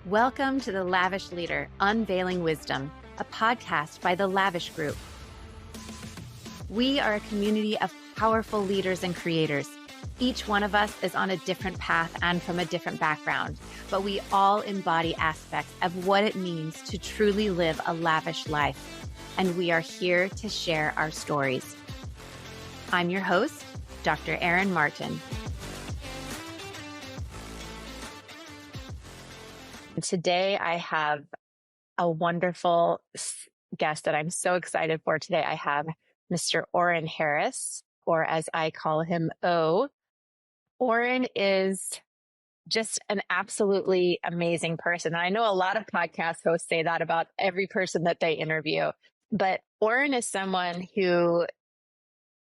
Welcome to The Lavish Leader, Unveiling Wisdom, a podcast by The Lavish Group. We are a community of powerful leaders and creators. Each one of us is on a different path and from a different background, but we all embody aspects of what it means to truly live a lavish life. And we are here to share our stories. I'm your host, Dr. Erin Martin. Today, I have a wonderful guest that I'm so excited for today. I have Mr. Oren Harris, or as I call him, O. Oren is just an absolutely amazing person. And I know a lot of podcast hosts say that about every person that they interview, but Oren is someone who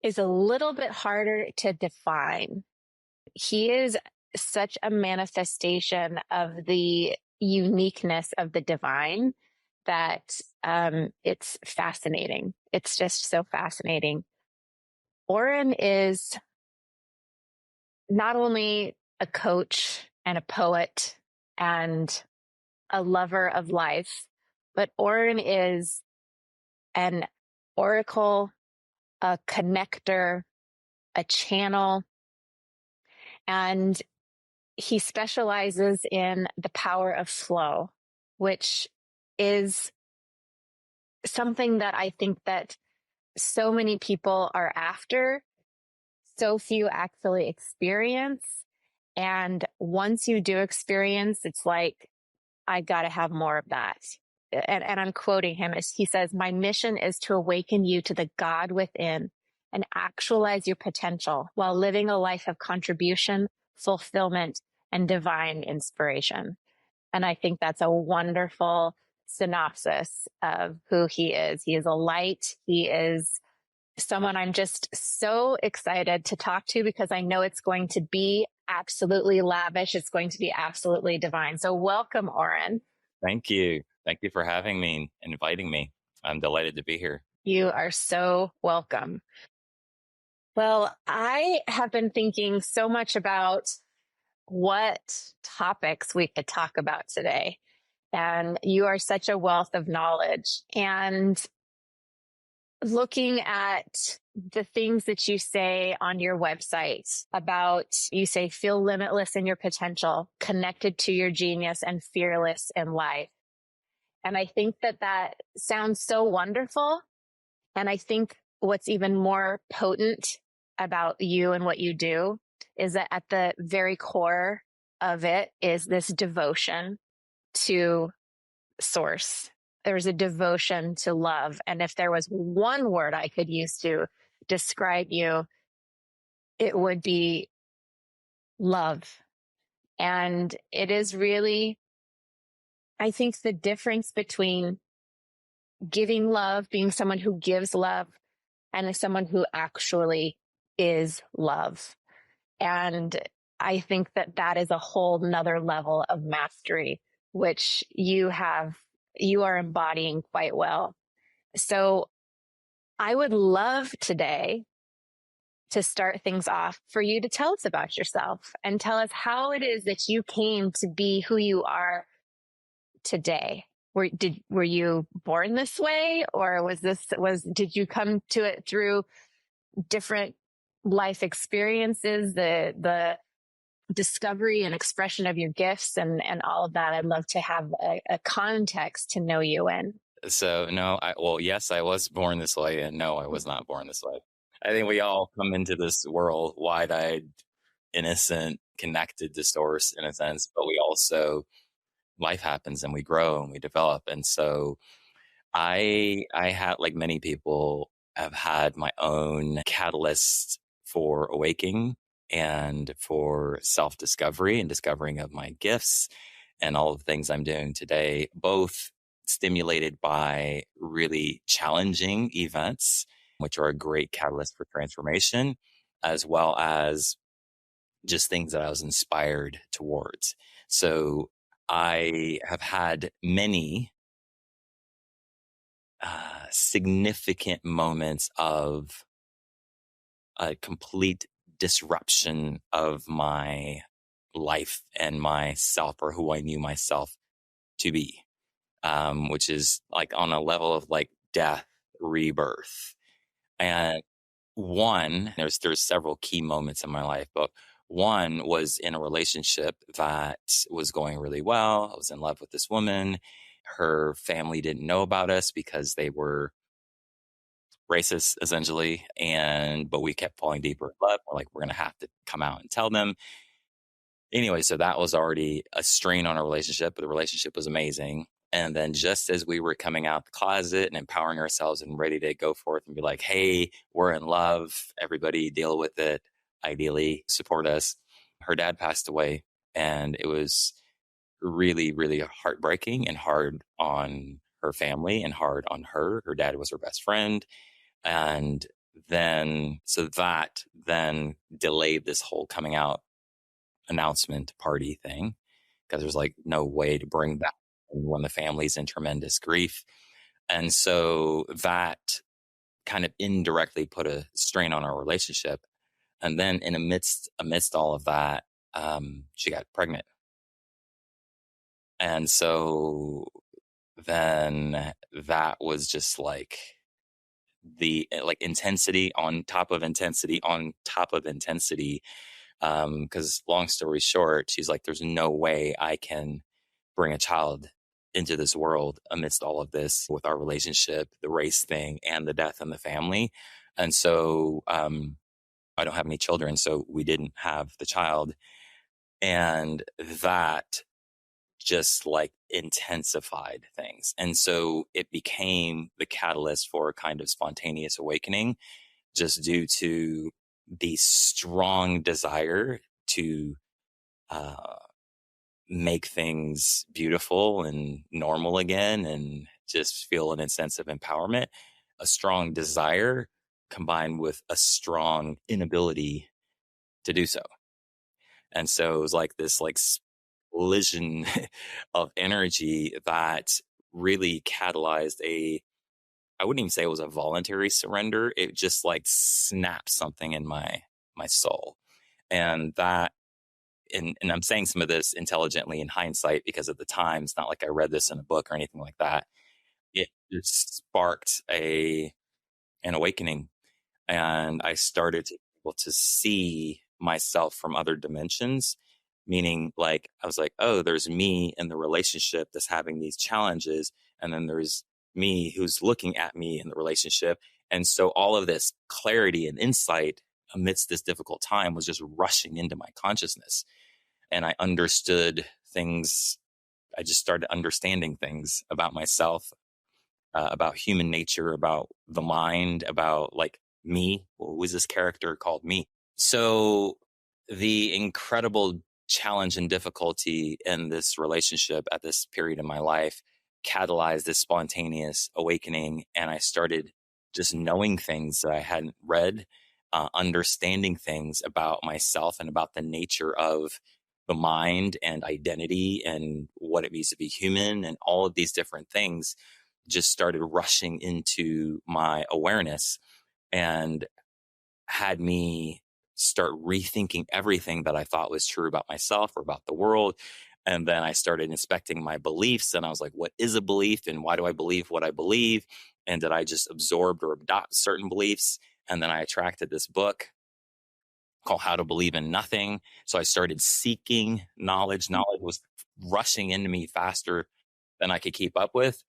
is a little bit harder to define. He is such a manifestation of the uniqueness of the divine that it's fascinating. It's just so fascinating. Oren is not only a coach and a poet and a lover of life, but Oren is an oracle, a connector, a channel, and he specializes in the power of flow, which is something that I think that so many people are after, so few actually experience. And once you do experience, it's like, I got to have more of that. And I'm quoting him as he says, "My mission is to awaken you to the God within and actualize your potential while living a life of contribution, fulfillment, and divine inspiration." And I think that's a wonderful synopsis of who he is. He is a light. He is someone I'm just so excited to talk to because I know it's going to be absolutely lavish. It's going to be absolutely divine. So welcome, Oren. Thank you. Thank you for having me and inviting me. I'm delighted to be here. You are so welcome. Well, I have been thinking so much about what topics we could talk about today. And you are such a wealth of knowledge. And looking at the things that you say on your website about, you say, feel limitless in your potential, connected to your genius, and fearless in life. And I think that that sounds so wonderful. And I think what's even more potent about you and what you do is that at the very core of it is this devotion to source. There's a devotion to love. And if there was one word I could use to describe you, it would be love. And it is really, I think, the difference between giving love, being someone who gives love, and someone who actually is love. And I think that that is a whole nother level of mastery, which you are embodying quite well. So I would love today to start things off for you to tell us about yourself and tell us how it is that you came to be who you are today. Were you born this way, or did you come to it through different life experiences, the discovery and expression of your gifts and all of that? I'd love to have a context to know you in. So, yes, I was born this way, and no, I was not born this way. I think we all come into this world wide-eyed, innocent, connected to source in a sense, but life happens and we grow and we develop. And so I had, like many people, have had my own catalyst for awakening and for self-discovery and discovering of my gifts and all of the things I'm doing today, both stimulated by really challenging events, which are a great catalyst for transformation, as well as just things that I was inspired towards. So I have had many significant moments of a complete disruption of my life and myself, or who I knew myself to be, which is like on a level of like death, rebirth. And there's several key moments in my life, but one was in a relationship that was going really well. I was in love with this woman. Her family didn't know about us because they were racist, essentially. But we kept falling deeper in love. We're like, we're going to have to come out and tell them. Anyway, so that was already a strain on our relationship, but the relationship was amazing. And then just as we were coming out the closet and empowering ourselves and ready to go forth and be like, hey, we're in love, everybody deal with it, ideally support us, her dad passed away. And it was really, really heartbreaking and hard on her family and hard on her. Her dad was her best friend. And so that then delayed this whole coming out announcement party thing, because there's like no way to bring that when the family's in tremendous grief. And so that kind of indirectly put a strain on our relationship. And then amidst all of that, she got pregnant. And so then that was just like the like intensity on top of intensity on top of intensity. Because long story short, she's like, there's no way I can bring a child into this world amidst all of this with our relationship, the race thing, and the death in the family. And so I don't have any children, so we didn't have the child. And that just like intensified things. And so it became the catalyst for a kind of spontaneous awakening, just due to the strong desire to make things beautiful and normal again and just feel an sense of empowerment, a strong desire combined with a strong inability to do so. And so it was like this like collision of energy that really catalyzed I wouldn't even say it was a voluntary surrender. It just like snapped something in my soul. And that and I'm saying some of this intelligently in hindsight because at the time it's not like I read this in a book or anything like that. It just sparked an awakening, and I started to be able to see myself from other dimensions. Meaning, like I was like, oh, there's me in the relationship that's having these challenges, and then there's me who's looking at me in the relationship. And so all of this clarity and insight amidst this difficult time was just rushing into my consciousness. And I understood things. I just started understanding things about myself, about human nature, about the mind, about like me. What was this character called me? So the incredible challenge and difficulty in this relationship at this period in my life catalyzed this spontaneous awakening. And I started just knowing things that I hadn't read, understanding things about myself and about the nature of the mind and identity and what it means to be human, and all of these different things just started rushing into my awareness and had me start rethinking everything that I thought was true about myself or about the world. And then I started inspecting my beliefs, and I was like, what is a belief and why do I believe what I believe? And did I just absorb or adopt certain beliefs? And then I attracted this book called How to Believe in Nothing. So I started seeking knowledge. Knowledge was rushing into me faster than I could keep up with.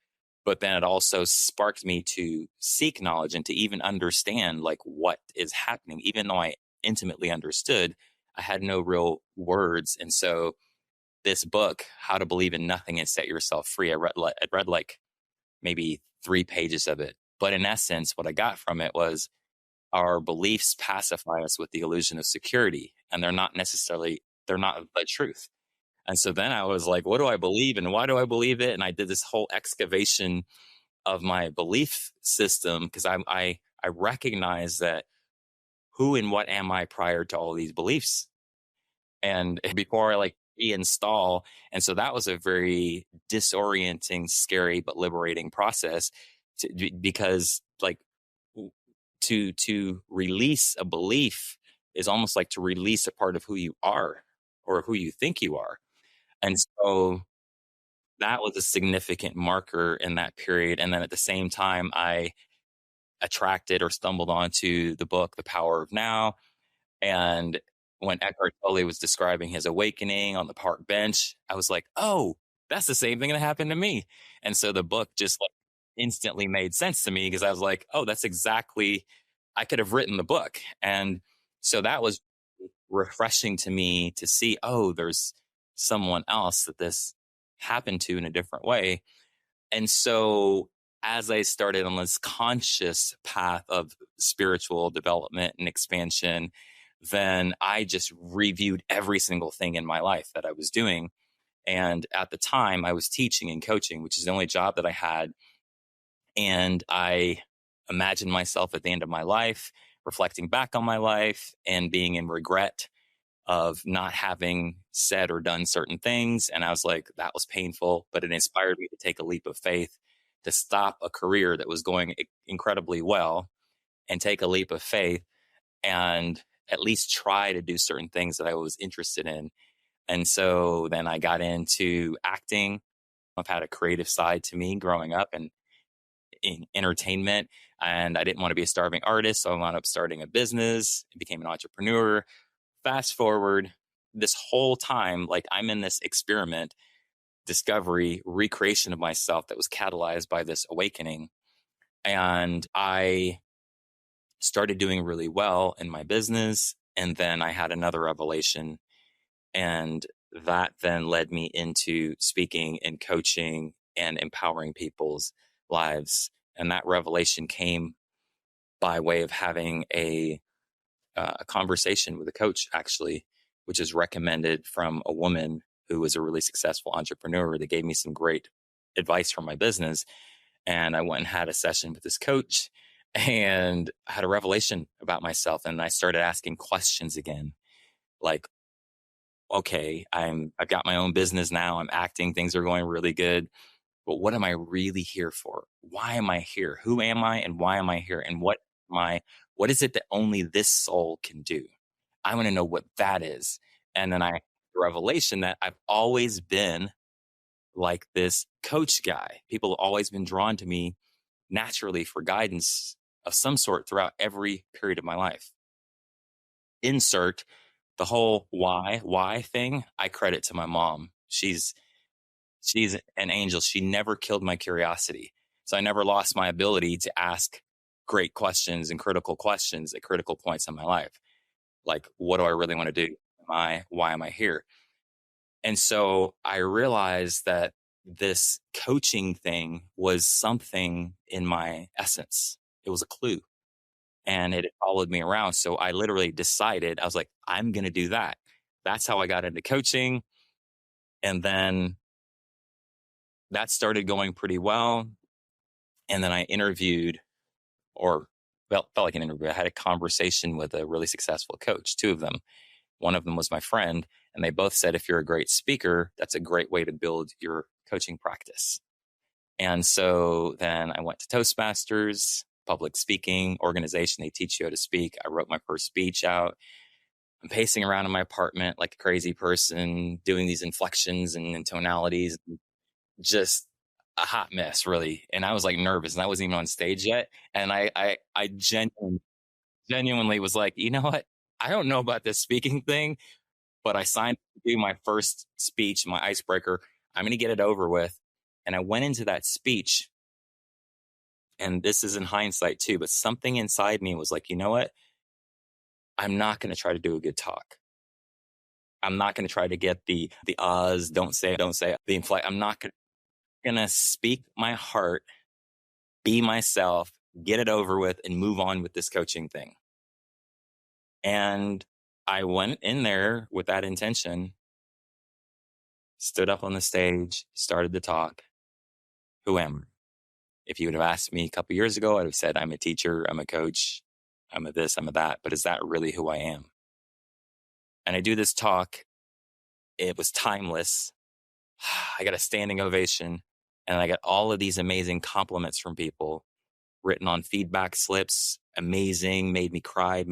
But then it also sparked me to seek knowledge and to even understand like what is happening. Even though I intimately understood, I had no real words. And so this book, How to Believe in Nothing and Set Yourself Free, I read like maybe 3 pages of it. But in essence, what I got from it was our beliefs pacify us with the illusion of security, and they're not the truth. And so then I was like, what do I believe and why do I believe it? And I did this whole excavation of my belief system, because I recognize that who and what am I prior to all these beliefs, and before I like reinstall. And so that was a very disorienting, scary, but liberating process because like to release a belief is almost like to release a part of who you are or who you think you are. And so that was a significant marker in that period. And then at the same time, I attracted or stumbled onto the book, The Power of Now. And when Eckhart Tolle was describing his awakening on the park bench, I was like, oh, that's the same thing that happened to me. And so the book just like instantly made sense to me because I was like, oh, that's exactly, I could have written the book. And so that was refreshing to me to see, oh, there's someone else that this happened to in a different way. And so as I started on this conscious path of spiritual development and expansion, then I just reviewed every single thing in my life that I was doing. And at the time, I was teaching and coaching, which is the only job that I had. And I imagined myself at the end of my life, reflecting back on my life and being in regret of not having said or done certain things. And I was like, that was painful, but it inspired me to take a leap of faith to stop a career that was going incredibly well and take a leap of faith and at least try to do certain things that I was interested in. And so then I got into acting. I've had a creative side to me growing up and in entertainment, and I didn't want to be a starving artist. So I wound up starting a business and became an entrepreneur. Fast forward this whole time, like I'm in this experiment, discovery, recreation of myself that was catalyzed by this awakening. And I started doing really well in my business. And then I had another revelation. And that then led me into speaking and coaching and empowering people's lives. And that revelation came by way of having a conversation with a coach, actually, which is recommended from a woman who was a really successful entrepreneur that gave me some great advice for my business. And I went and had a session with this coach and I had a revelation about myself. And I started asking questions again, like, okay, I've got my own business now. I'm acting, things are going really good. But what am I really here for? Why am I here? Who am I and why am I here? And what is it that only this soul can do? I want to know what that is. And then I had the revelation that I've always been like this coach guy. People have always been drawn to me naturally for guidance of some sort throughout every period of my life. Insert the whole why thing, I credit to my mom. She's an angel. She never killed my curiosity. So I never lost my ability to ask great questions and critical questions at critical points in my life. Like, what do I really want to do? Why am I here? And so I realized that this coaching thing was something in my essence. It was a clue and it followed me around. So I literally decided, I was like, I'm going to do that. That's how I got into coaching. And then that started going pretty well. And then I interviewed or felt like an interview. I had a conversation with a really successful coach, two of them. One of them was my friend, and they both said, if you're a great speaker, that's a great way to build your coaching practice. And so then I went to Toastmasters, public speaking organization. They teach you how to speak. I wrote my first speech out. I'm pacing around in my apartment like a crazy person, doing these inflections and tonalities, just a hot mess, really. And I was like nervous, and I wasn't even on stage yet. And I genuinely was like, you know what? I don't know about this speaking thing, but I signed to do my first speech, my icebreaker. I'm going to get it over with. And I went into that speech, and this is in hindsight too, but something inside me was like, you know what? I'm not going to try to do a good talk. I'm not going to try to get the ahs, don't say, the inflect. I'm not going to speak my heart, be myself, get it over with, and move on with this coaching thing. And I went in there with that intention, stood up on the stage, started to talk. Who am I? If you would have asked me a couple of years ago, I'd have said, I'm a teacher, I'm a coach, I'm a this, I'm a that. But is that really who I am? And I do this talk. It was timeless. I got a standing ovation, and I got all of these amazing compliments from people written on feedback slips. Amazing, made me cry,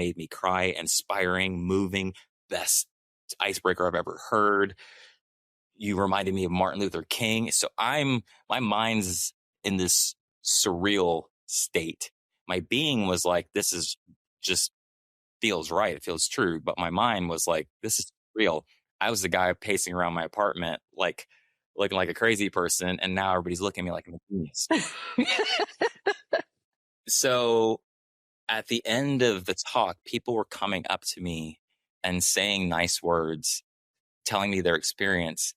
inspiring, moving, best icebreaker I've ever heard. you reminded me of Martin Luther King. So my mind's in this surreal state. My being was like, this is just feels right. It feels true. But my mind was like, this is real. I was the guy pacing around my apartment, like looking like a crazy person. And now everybody's looking at me like I'm a genius. So at the end of the talk, people were coming up to me and saying nice words, telling me their experience,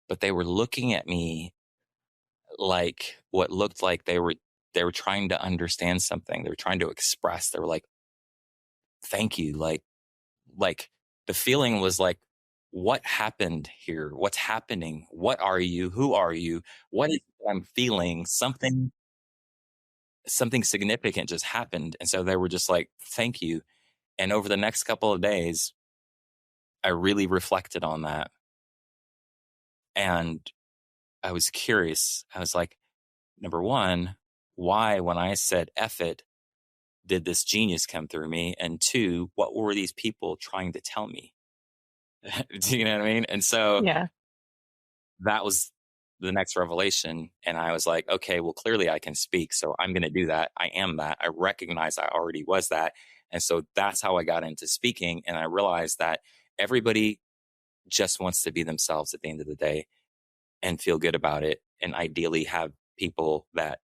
but they were looking at me like what looked like they were trying to understand something. They were trying to express. They were like, thank you. Like the feeling was like, what happened here? What's happening? What are you? Who are you? What is it I'm feeling? Something significant just happened. And so they were just like, thank you. And over the next couple of days, I really reflected on that. And I was curious. I was like, number one, why, when I said F it, did this genius come through me? And two, what were these people trying to tell me? Do you know what I mean? And so Yeah. that was the next revelation. And I was like, okay, well, clearly I can speak. So I'm going to do that. I am that. I recognize I already was that. And so that's how I got into speaking. And I realized that everybody just wants to be themselves at the end of the day and feel good about it. And ideally have people that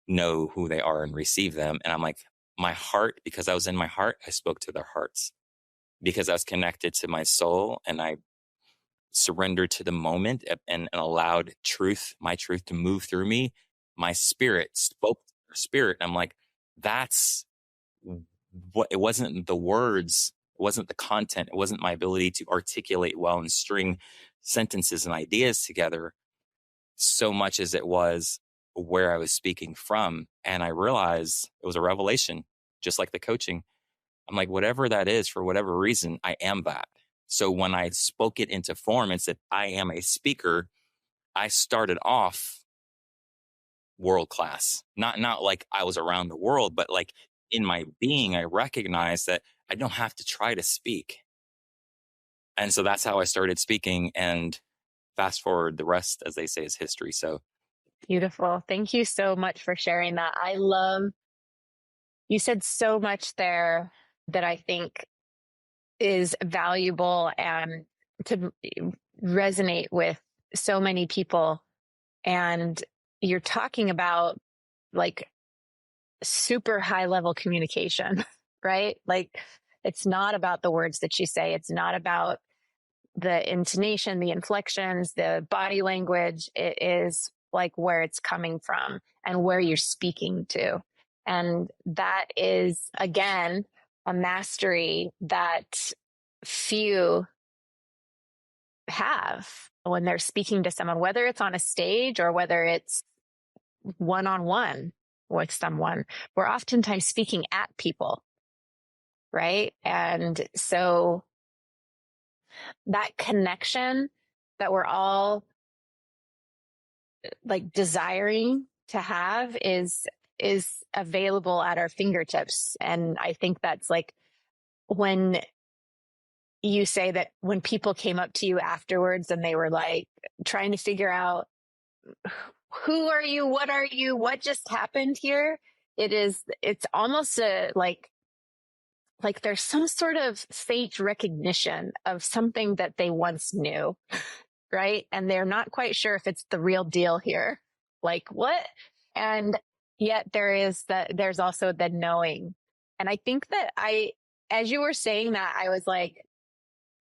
know who they are and receive them. And I'm like, my heart, because I was in my heart, I spoke to their hearts because I was connected to my soul and I surrendered to the moment and allowed my truth to move through me. My spirit spoke to their spirit. And I'm like, that's what, it wasn't the words, it wasn't the content, it wasn't my ability to articulate well and string sentences and ideas together so much as it was where I was speaking from. And I realized it was a revelation, just like the coaching. I'm like, whatever that is, for whatever reason, I am that. So when I spoke it into form and said, I am a speaker, I started off world class. Not like I was around the world, but like in my being, I recognized that I don't have to try to speak. And so that's how I started speaking. And fast forward, the rest, as they say, is history. So Beautiful. Thank you so much for sharing that. You said so much there that I think is valuable and to resonate with so many people. And you're talking about like super high level communication, right? Like it's not about the words that you say. It's not about the intonation, the inflections, the body language. It is like where it's coming from and where you're speaking to. And that is, again, a mastery that few have when they're speaking to someone, whether it's on a stage or whether it's one-on-one with someone. We're oftentimes speaking at people, right? And so that connection that we're all like desiring to have is available at our fingertips. And I think that's like when you say that when people came up to you afterwards and they were like trying to figure out who are you, what just happened here? It's almost like there's some sort of fake recognition of something that they once knew, right? And they're not quite sure if it's the real deal here. Like what? And yet there's also the knowing. And I think that as you were saying that, I was like,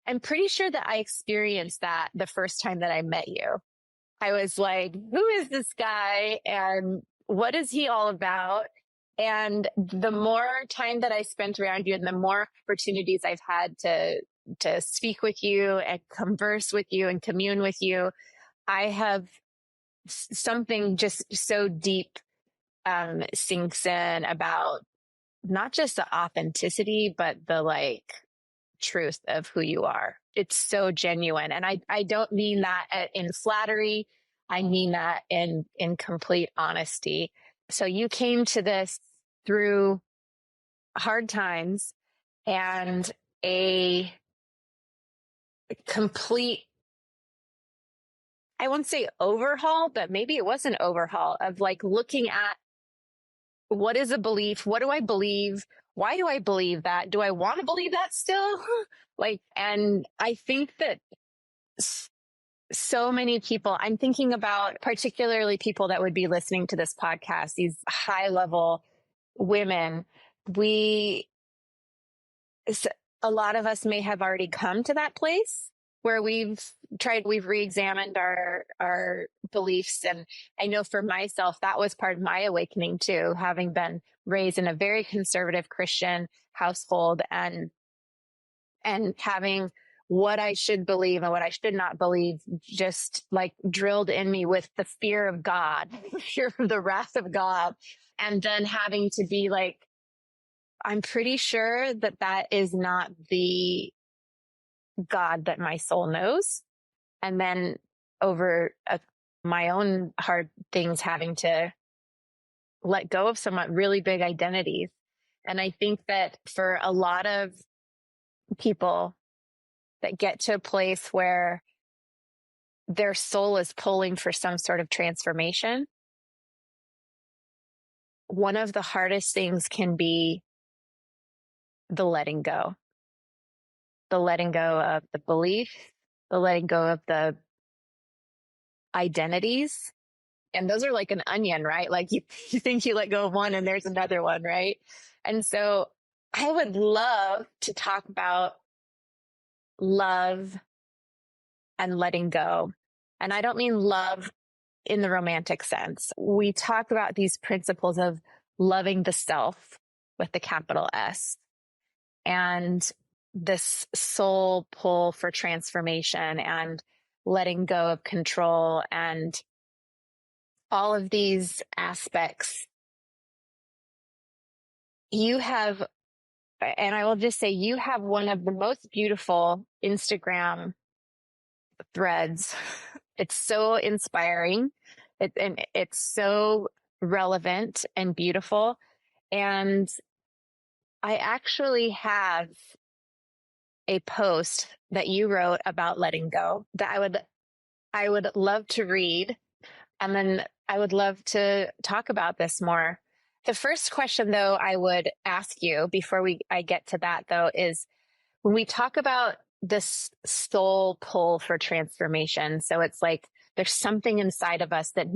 I'm pretty sure that I experienced that the first time that I met you. I was like, who is this guy? And what is he all about? And the more time that I spent around you and the more opportunities I've had to speak with you and converse with you and commune with you, I have something just so deep sinks in about not just the authenticity, but the like truth of who you are. It's so genuine. And I don't mean that in flattery. I mean that in complete honesty. So you came to this through hard times and a complete I won't say overhaul, but maybe it was an overhaul of like looking at what is a belief? What do I believe? Why do I believe that? Do I want to believe that still? And I think that so many people, I'm thinking about particularly people that would be listening to this podcast, these high level women. A lot of us may have already come to that place where we've re-examined our beliefs. And I know for myself, that was part of my awakening too, having been raised in a very conservative Christian household and having what I should believe and what I should not believe just like drilled in me with the fear of God, fear of the wrath of God. And then having to be like, I'm pretty sure that is not the God that my soul knows. And then over my own hard things, having to let go of somewhat really big identities. And I think that for a lot of people that get to a place where their soul is pulling for some sort of transformation, one of the hardest things can be the letting go of the belief, the letting go of the identities. And those are like an onion, right? Like you think you let go of one and there's another one, right? And so I would love to talk about love and letting go. And I don't mean love in the romantic sense. We talk about these principles of loving the self with the capital S and this soul pull for transformation and letting go of control and all of these aspects. You have, and I will just say, you have one of the most beautiful Instagram threads. It's so inspiring. And it's so relevant and beautiful. And I actually have a post that you wrote about letting go that I would love to read. And then I would love to talk about this more. The first question, though, I would ask you before I get to that, though, is when we talk about this soul pull for transformation. So it's like there's something inside of us that,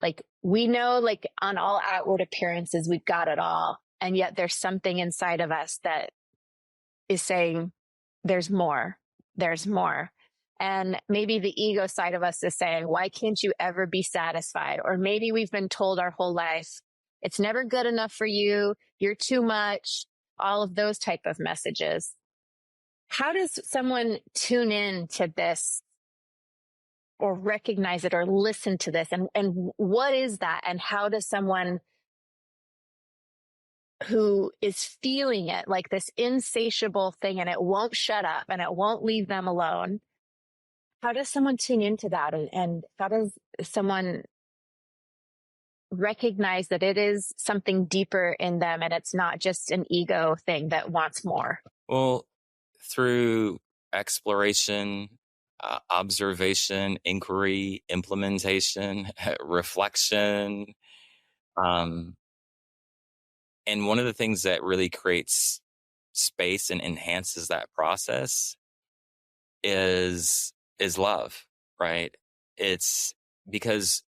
like, we know, like, on all outward appearances, we've got it all. And yet there's something inside of us that is saying, there's more, there's more. And maybe the ego side of us is saying, why can't you ever be satisfied? Or maybe we've been told our whole life, it's never good enough for you. You're too much. All of those type of messages. How does someone tune in to this or recognize it or listen to this? And what is that? And how does someone who is feeling it, like this insatiable thing, and it won't shut up and it won't leave them alone, how does someone tune into that? And how does someone recognize that it is something deeper in them and it's not just an ego thing that wants more? Well, through exploration, observation, inquiry, implementation, reflection. And one of the things that really creates space and enhances that process is love, right? It's because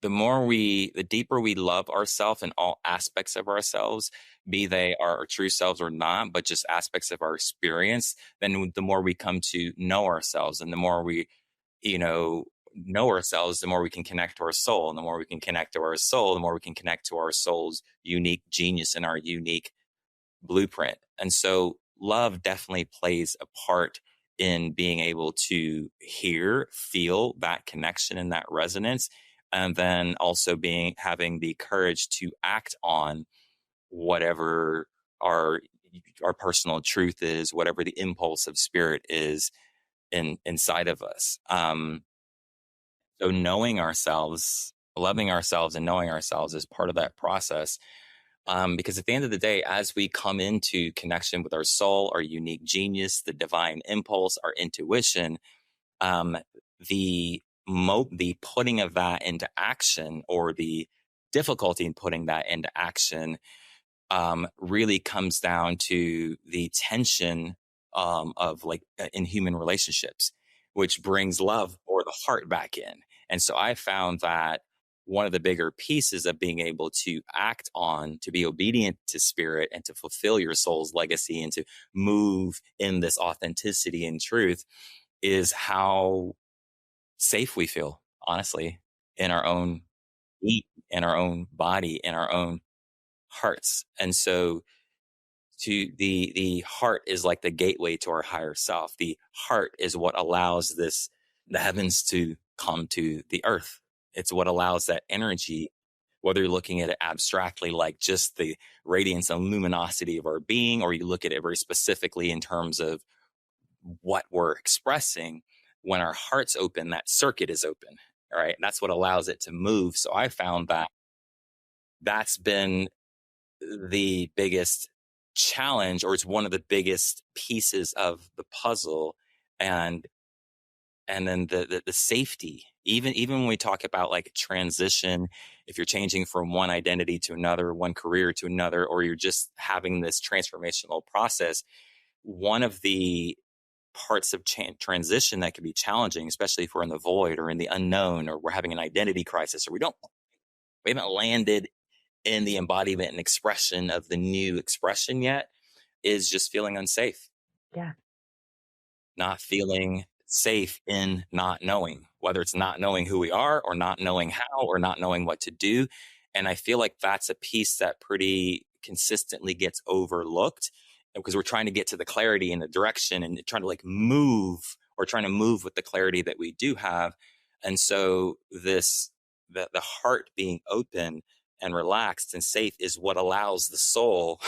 the deeper we love ourselves and all aspects of ourselves, be they our true selves or not, but just aspects of our experience, then the more we come to know ourselves, and the more we, know ourselves, the more we can connect to our soul. And the more we can connect to our soul, the more we can connect to our soul's unique genius and our unique blueprint. And so love definitely plays a part in being able to hear, feel that connection and that resonance. And then also having the courage to act on whatever our personal truth is, whatever the impulse of spirit is inside of us. So knowing ourselves, loving ourselves, and knowing ourselves is part of that process. Because at the end of the day, as we come into connection with our soul, our unique genius, the divine impulse, our intuition, the the putting of that into action, or the difficulty in putting that into action, really comes down to the tension of like in human relationships, which brings love or the heart back in. And so I found that one of the bigger pieces of being able to act on, to be obedient to spirit and to fulfill your soul's legacy and to move in this authenticity and truth, is how safe we feel, honestly, in our own being, in our own body, in our own hearts. And so to the heart is like the gateway to our higher self. The heart is what allows the heavens to come to the earth. It's what allows that energy, whether you're looking at it abstractly, like just the radiance and luminosity of our being, or you look at it very specifically in terms of what we're expressing. When our heart's open, that circuit is open. All right. And that's what allows it to move. So I found that that's been the biggest challenge, or it's one of the biggest pieces of the puzzle. And then the safety, even when we talk about like transition, if you're changing from one identity to another, one career to another, or you're just having this transformational process, one of the parts of transition that can be challenging, especially if we're in the void or in the unknown, or we're having an identity crisis, or we haven't landed in the embodiment and expression of the new expression yet, is just feeling unsafe. Yeah. Not feeling safe in not knowing, whether it's not knowing who we are, or not knowing how, or not knowing what to do. And I feel like that's a piece that pretty consistently gets overlooked, because we're trying to get to the clarity and the direction and trying to like move, or trying to move with the clarity that we do have. And so the heart being open and relaxed and safe is what allows the soul,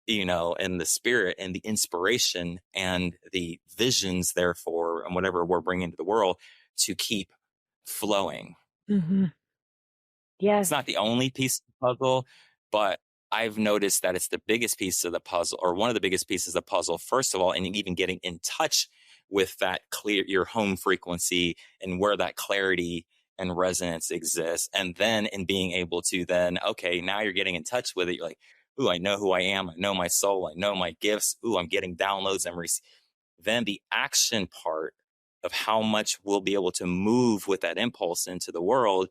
and the spirit and the inspiration and the visions, therefore, and whatever we're bringing to the world, to keep flowing. Mm-hmm. Yes. It's not the only piece of the puzzle, but I've noticed that it's the biggest piece of the puzzle, or one of the biggest pieces of the puzzle, first of all, and even getting in touch with that your home frequency and where that clarity and resonance exists. And then in being able to then, okay, now you're getting in touch with it. You're like, ooh, I know who I am. I know my soul. I know my gifts. Ooh, I'm getting downloads. Then the action part of how much we'll be able to move with that impulse into the world.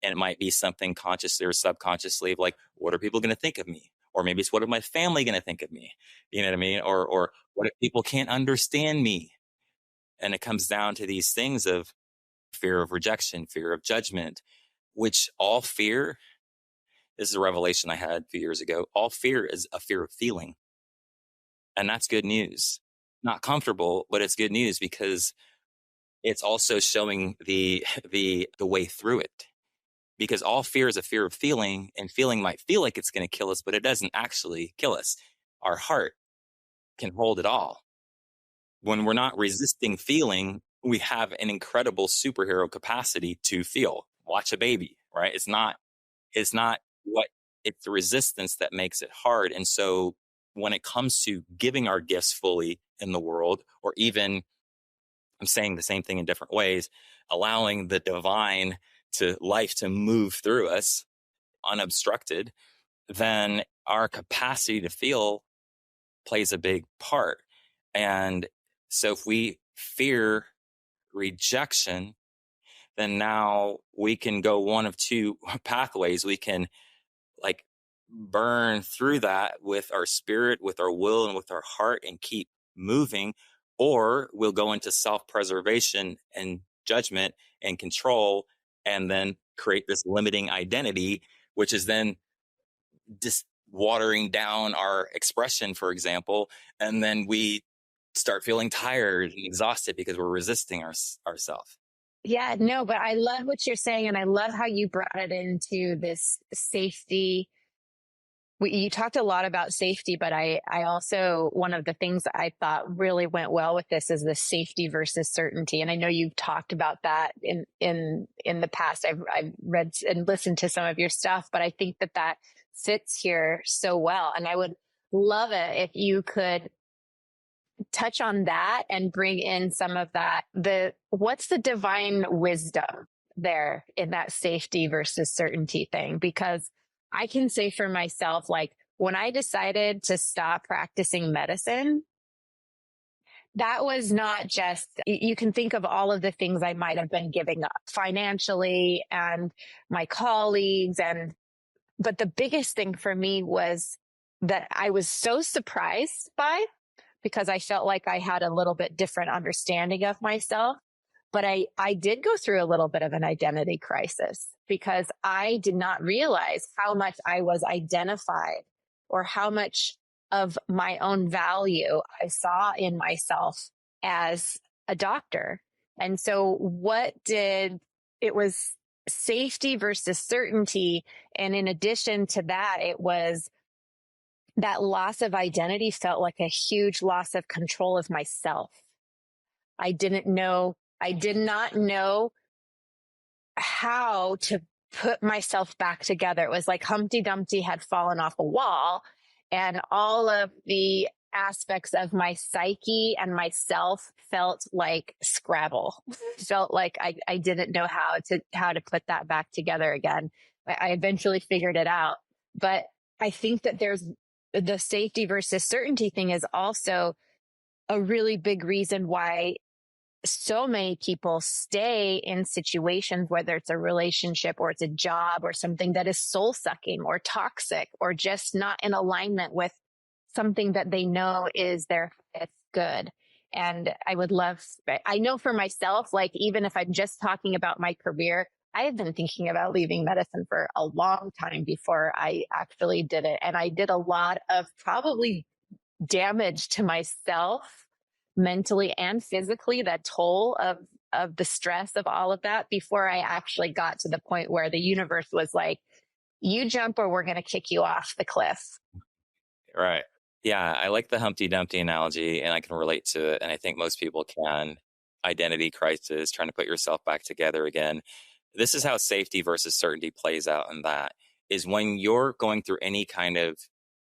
And it might be something consciously or subconsciously of like, what are people going to think of me? Or maybe it's, what are my family going to think of me? You know what I mean? Or what if people can't understand me? And it comes down to these things of fear of rejection, fear of judgment, which all fear, this is a revelation I had a few years ago. All fear is a fear of feeling. And that's good news. Not comfortable, but it's good news, because it's also showing the way through it. Because all fear is a fear of feeling, and feeling might feel like it's going to kill us, but it doesn't actually kill us. Our heart can hold it all. When we're not resisting feeling, we have an incredible superhero capacity to feel. Watch a baby, right? It's not what, it's the resistance that makes it hard. And so when it comes to giving our gifts fully in the world, or even, I'm saying the same thing in different ways, allowing the divine to life to move through us unobstructed, then our capacity to feel plays a big part. And so if we fear rejection, then now we can go one of two pathways. We can like burn through that with our spirit, with our will, and with our heart, and keep moving, or we'll go into self-preservation and judgment and control, and then create this limiting identity, which is then just watering down our expression, for example. And then we start feeling tired and exhausted because we're resisting ourselves. Yeah, no, but I love what you're saying. And I love how you brought it into this safety. You talked a lot about safety, but I also, one of the things that I thought really went well with this is the safety versus certainty. And I know you've talked about that in the past. I've read and listened to some of your stuff, but I think that fits here so well. And I would love it if you could touch on that and bring in some of that. What's the divine wisdom there in that safety versus certainty thing? Because I can say for myself, like when I decided to stop practicing medicine, that was not just, you can think of all of the things I might have been giving up financially and my colleagues. But the biggest thing for me was that I was so surprised by, because I felt like I had a little bit different understanding of myself. But I did go through a little bit of an identity crisis because I did not realize how much I was identified or how much of my own value I saw in myself as a doctor. And so it was safety versus certainty. And in addition to that, it was that loss of identity felt like a huge loss of control of myself. I did not know how to put myself back together. It was like Humpty Dumpty had fallen off a wall, and all of the aspects of my psyche and myself felt like Scrabble. Felt like I didn't know how to put that back together again. I eventually figured it out. But I think that there's the safety versus certainty thing is also a really big reason why so many people stay in situations, whether it's a relationship or it's a job or something that is soul sucking or toxic or just not in alignment with something that they know is their highest good. And I know for myself, like, even if I'm just talking about my career, I have been thinking about leaving medicine for a long time before I actually did it. And I did a lot of probably damage to myself mentally and physically, that toll of the stress of all of that, before I actually got to the point where the universe was like, you jump or we're going to kick you off the cliff. Right. Yeah, I like the Humpty Dumpty analogy, and I can relate to it. And I think most people can. Identity crisis, trying to put yourself back together again. This is how safety versus certainty plays out in that is when you're going through any kind of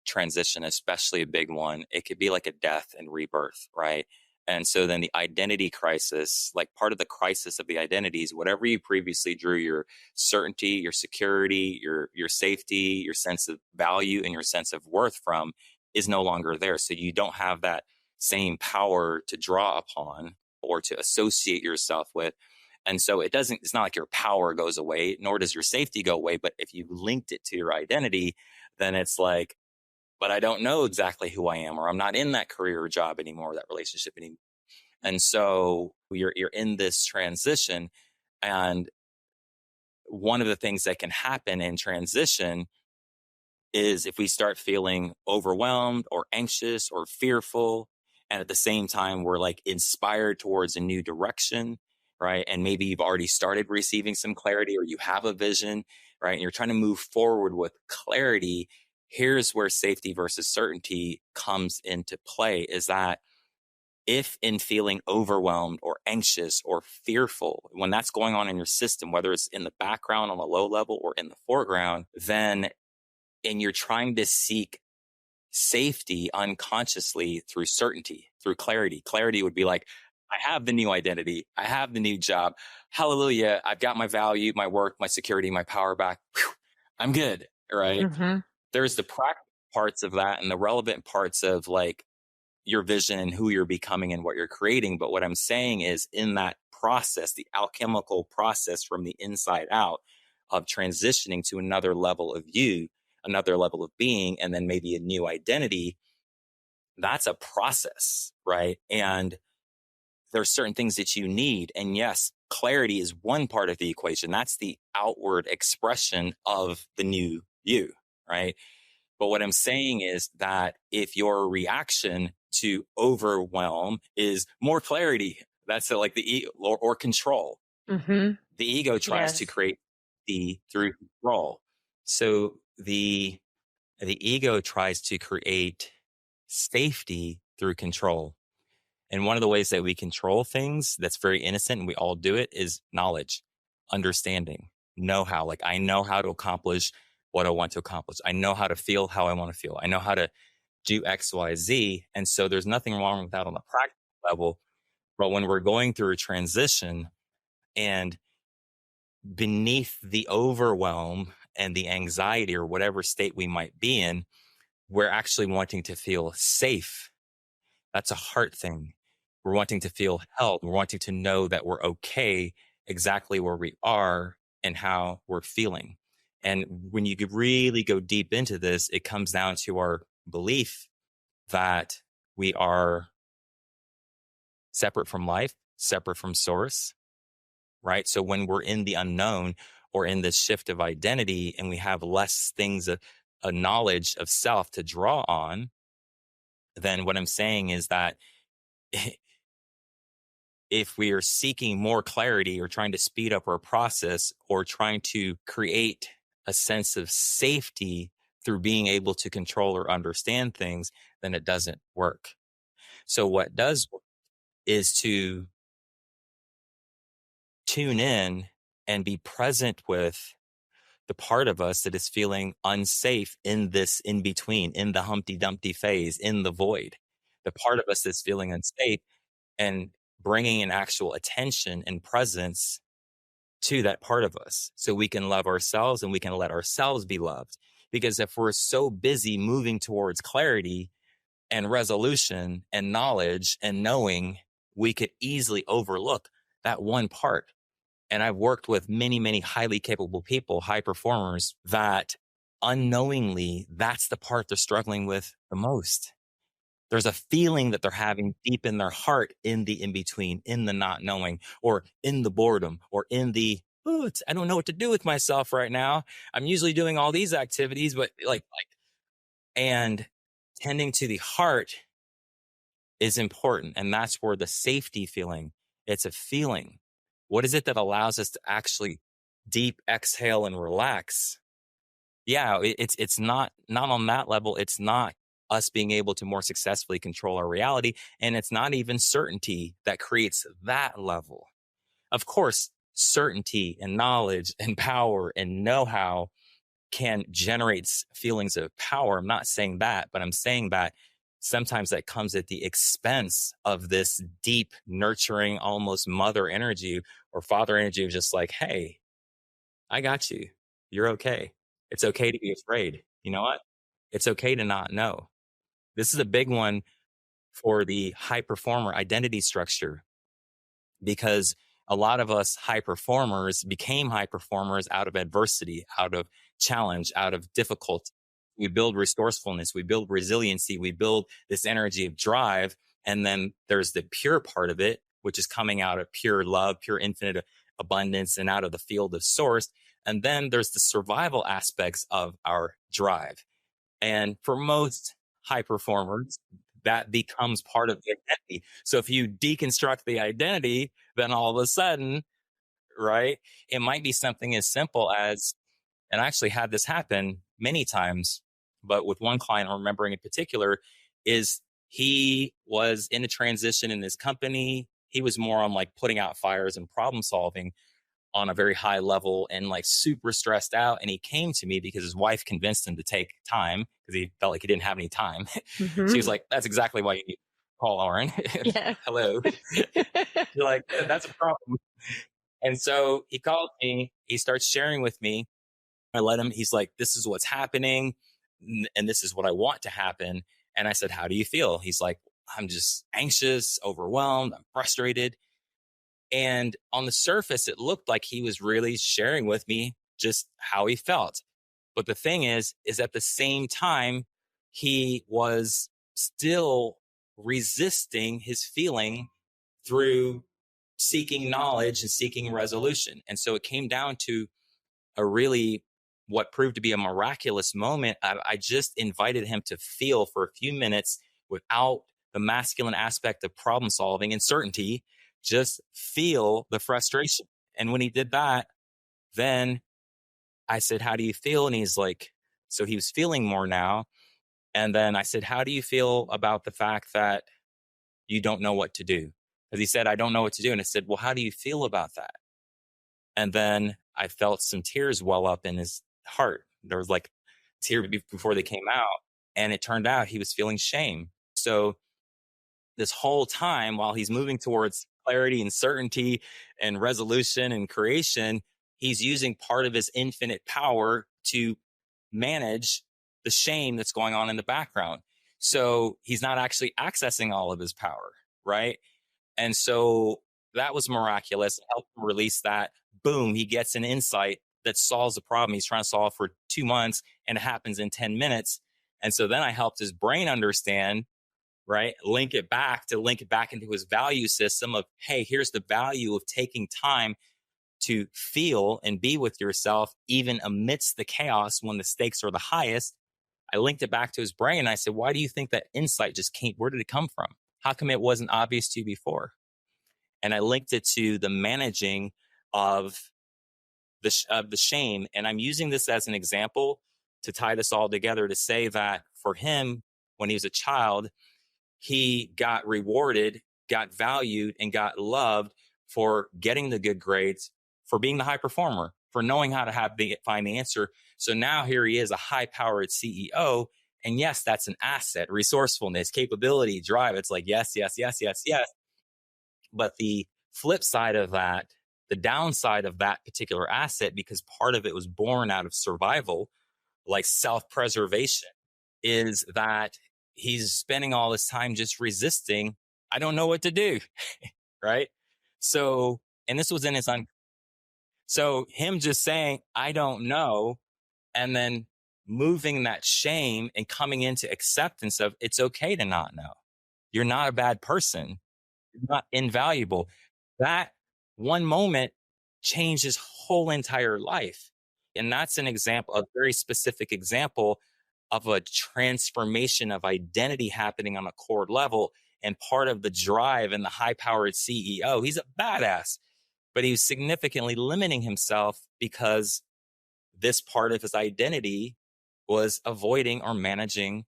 transition, especially a big one, it could be like a death and rebirth, right? And so then the identity crisis, like part of the crisis of the identities, whatever you previously drew your certainty, your security, your safety, your sense of value, and your sense of worth from is no longer there. So you don't have that same power to draw upon or to associate yourself with. And so it's not like your power goes away, nor does your safety go away. But if you linked it to your identity, then it's like, but I don't know exactly who I am, or I'm not in that career or job anymore, that relationship anymore. And so you're in this transition. And one of the things that can happen in transition is if we start feeling overwhelmed or anxious or fearful, and at the same time, we're like inspired towards a new direction, right? And maybe you've already started receiving some clarity, or you have a vision, right? And you're trying to move forward with clarity. Here's where safety versus certainty comes into play, is that if in feeling overwhelmed or anxious or fearful, when that's going on in your system, whether it's in the background on the low level or in the foreground, and you're trying to seek safety unconsciously through certainty, through clarity. Clarity would be like, I have the new identity. I have the new job. Hallelujah. I've got my value, my work, my security, my power back. Whew, I'm good. Right. Mm-hmm. There's the practical parts of that and the relevant parts of like your vision and who you're becoming and what you're creating. But what I'm saying is, in that process, the alchemical process from the inside out of transitioning to another level of you, another level of being, and then maybe a new identity, that's a process, right? And there's certain things that you need. And yes, clarity is one part of the equation. That's the outward expression of the new you, right? But what I'm saying is that if your reaction to overwhelm is more clarity, that's like the or control. Mm-hmm. The ego tries to create through control. So the ego tries to create safety through control. And one of the ways that we control things that's very innocent, and we all do it, is knowledge, understanding, know-how. Like, I know how to accomplish what I want to accomplish. I know how to feel how I want to feel. I know how to do XYZ. And so there's nothing wrong with that on the practical level. But when we're going through a transition and beneath the overwhelm and the anxiety or whatever state we might be in, we're actually wanting to feel safe. That's a heart thing. We're wanting to feel held. We're wanting to know that we're okay exactly where we are and how we're feeling. And when you could really go deep into this, it comes down to our belief that we are separate from life, separate from source, right? So when we're in the unknown or in this shift of identity and we have less things, a knowledge of self to draw on, then what I'm saying is that if we are seeking more clarity or trying to speed up our process or trying to create a sense of safety through being able to control or understand things, then it doesn't work. So what does work is to tune in and be present with the part of us that is feeling unsafe in this in between, in the Humpty Dumpty phase, in the void. The part of us that's feeling unsafe, and bringing an actual attention and presence to that part of us so we can love ourselves and we can let ourselves be loved. Because if we're so busy moving towards clarity and resolution and knowledge and knowing, we could easily overlook that one part. And I've worked with many, many highly capable people, high performers, that unknowingly, that's the part they're struggling with the most. There's a feeling that they're having deep in their heart in the in between, in the not knowing, or in the boredom, or in the, oh, I don't know what to do with myself right now. I'm usually doing all these activities, but and tending to the heart is important. And that's where the safety feeling, it's a feeling. What is it that allows us to actually deep exhale and relax? Yeah, it's not on that level. It's not us being able to more successfully control our reality, and it's not even certainty that creates that level. Of course, certainty and knowledge and power and know-how can generate feelings of power. I'm not saying that, but I'm saying that sometimes that comes at the expense of this deep, nurturing, almost mother energy or father energy of just like, hey, I got you. You're okay. It's okay to be afraid. You know what? It's okay to not know. This is a big one for the high performer identity structure, because a lot of us high performers became high performers out of adversity, out of challenge, out of difficulty. We build resourcefulness, we build resiliency, we build this energy of drive. And then there's the pure part of it, which is coming out of pure love, pure infinite abundance, and out of the field of source. And then there's the survival aspects of our drive. And for most high performers, that becomes part of the identity. So if you deconstruct the identity, then all of a sudden, right, it might be something as simple as, and I actually had this happen many times, but with one client I'm remembering in particular, is he was in a transition in his company. He was more on like putting out fires and problem solving on a very high level and like super stressed out. And he came to me because his wife convinced him to take time because he felt like he didn't have any time. Mm-hmm. She was like, that's exactly why you need to call Oren. Yeah. Hello. You're like, that's a problem. And so he called me. He starts sharing with me. I let him, he's like, this is what's happening. And this is what I want to happen. And I said, how do you feel? He's like, I'm just anxious, overwhelmed. I'm frustrated. And on the surface, it looked like he was really sharing with me just how he felt. But the thing is at the same time, he was still resisting his feeling through seeking knowledge and seeking resolution. And so it came down to a really, what proved to be a miraculous moment. I just invited him to feel for a few minutes without the masculine aspect of problem solving and certainty, just feel the frustration. And when he did that, then I said, how do you feel? And he's like, so he was feeling more now. And then I said, how do you feel about the fact that you don't know what to do? Because he said, I don't know what to do. And I said, well, how do you feel about that? And then I felt some tears well up in his heart. There was like tears before they came out. And it turned out he was feeling shame. So this whole time, while he's moving towards clarity and certainty and resolution and creation, he's using part of his infinite power to manage the shame that's going on in the background. So he's not actually accessing all of his power, right? And so that was miraculous. It helped him release that. Boom, he gets an insight that solves the problem he's trying to solve for 2 months, and it happens in 10 minutes. And so then I helped his brain understand, right? Link it back into his value system of, hey, here's the value of taking time to feel and be with yourself, even amidst the chaos when the stakes are the highest. I linked it back to his brain. And I said, why do you think that insight just came? Where did it come from? How come it wasn't obvious to you before? And I linked it to the managing of the shame. And I'm using this as an example to tie this all together to say that for him, when he was a child, he got rewarded, got valued, and got loved for getting the good grades, for being the high performer, for knowing how to find the answer. So now here he is, a high-powered CEO. And yes, that's an asset, resourcefulness, capability, drive. It's like, yes, yes, yes, yes, yes. But the flip side of that, the downside of that particular asset, because part of it was born out of survival, like self-preservation, is that he's spending all this time just resisting. I don't know what to do. Right. So, and this was in his so him just saying, I don't know, and then moving that shame and coming into acceptance of it's okay to not know. You're not a bad person. You're not invaluable. That one moment changed his whole entire life. And that's an example, a very specific example of a transformation of identity happening on a core level. And part of the drive and the high-powered CEO, he's a badass, but he's significantly limiting himself because this part of his identity was avoiding or managing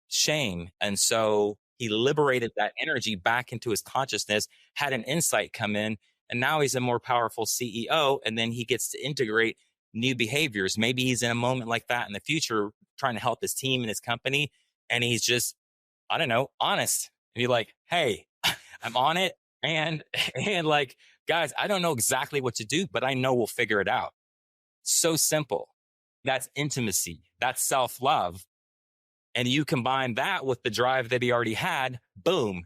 shame. And so he liberated that energy back into his consciousness, had an insight come in, and now he's a more powerful CEO. And then he gets to integrate new behaviors. Maybe he's in a moment like that in the future, trying to help his team and his company. And he's just, I don't know, honest. And you're like, hey, I'm on it. And like, guys, I don't know exactly what to do, but I know we'll figure it out. So simple. That's intimacy. That's self-love. And you combine that with the drive that he already had, boom,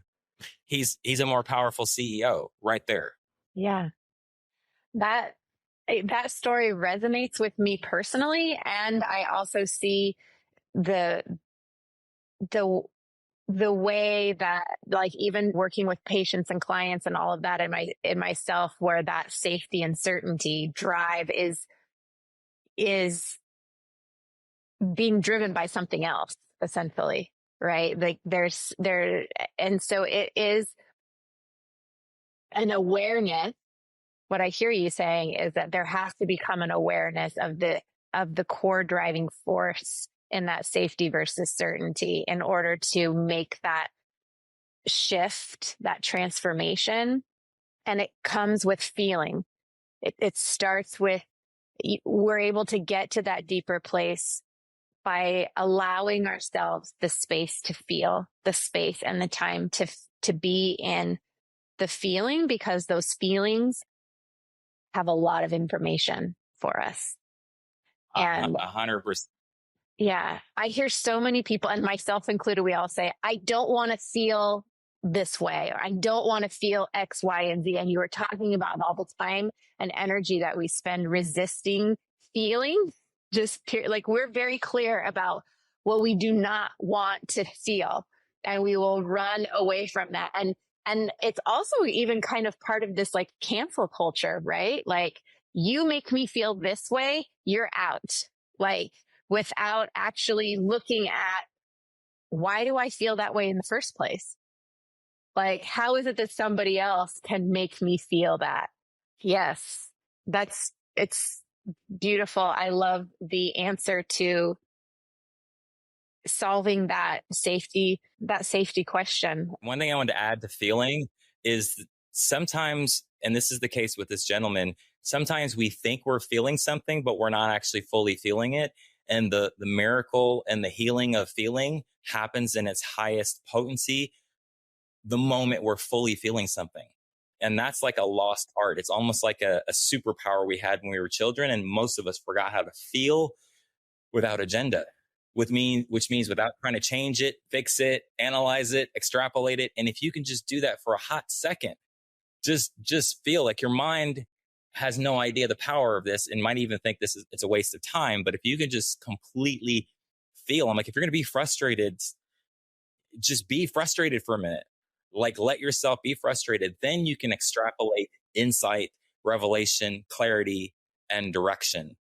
he's a more powerful CEO right there. Yeah. That story resonates with me personally. And I also see the way that, like, even working with patients and clients and all of that in myself, where that safety and certainty drive is being driven by something else, essentially, right? Like and so it is an awareness. What I hear you saying is that there has to become an awareness of the core driving force in that safety versus certainty in order to make that shift, that transformation. And it comes with feeling. It starts with, we're able to get to that deeper place by allowing ourselves the space to feel, the space and the time to be in the feeling, because those feelings have a lot of information for us. And 100%. Yeah, I hear so many people, and myself included, we all say, I don't want to feel this way, or I don't want to feel X, Y, and Z. And you were talking about all the time and energy that we spend resisting feeling. Like, we're very clear about what we do not want to feel, and we will run away from that. And it's also even kind of part of this like cancel culture, right? Like, you make me feel this way, you're out. Like, without actually looking at, why do I feel that way in the first place? Like, how is it that somebody else can make me feel that? Yes, it's beautiful. I love the answer to solving that safety question. One thing I wanted to add to feeling is sometimes, and this is the case with this gentleman, sometimes we think we're feeling something, but we're not actually fully feeling it. And the miracle and the healing of feeling happens in its highest potency the moment we're fully feeling something. And that's like a lost art. It's almost like a superpower we had when we were children. And most of us forgot how to feel without agenda, which means without trying to change it, fix it, analyze it, extrapolate it. And if you can just do that for a hot second, just feel like your mind has no idea the power of this and might even think it's a waste of time. But if you can just completely feel, I'm like, if you're going to be frustrated, just be frustrated for a minute. Like, let yourself be frustrated. Then you can extrapolate insight, revelation, clarity, and direction.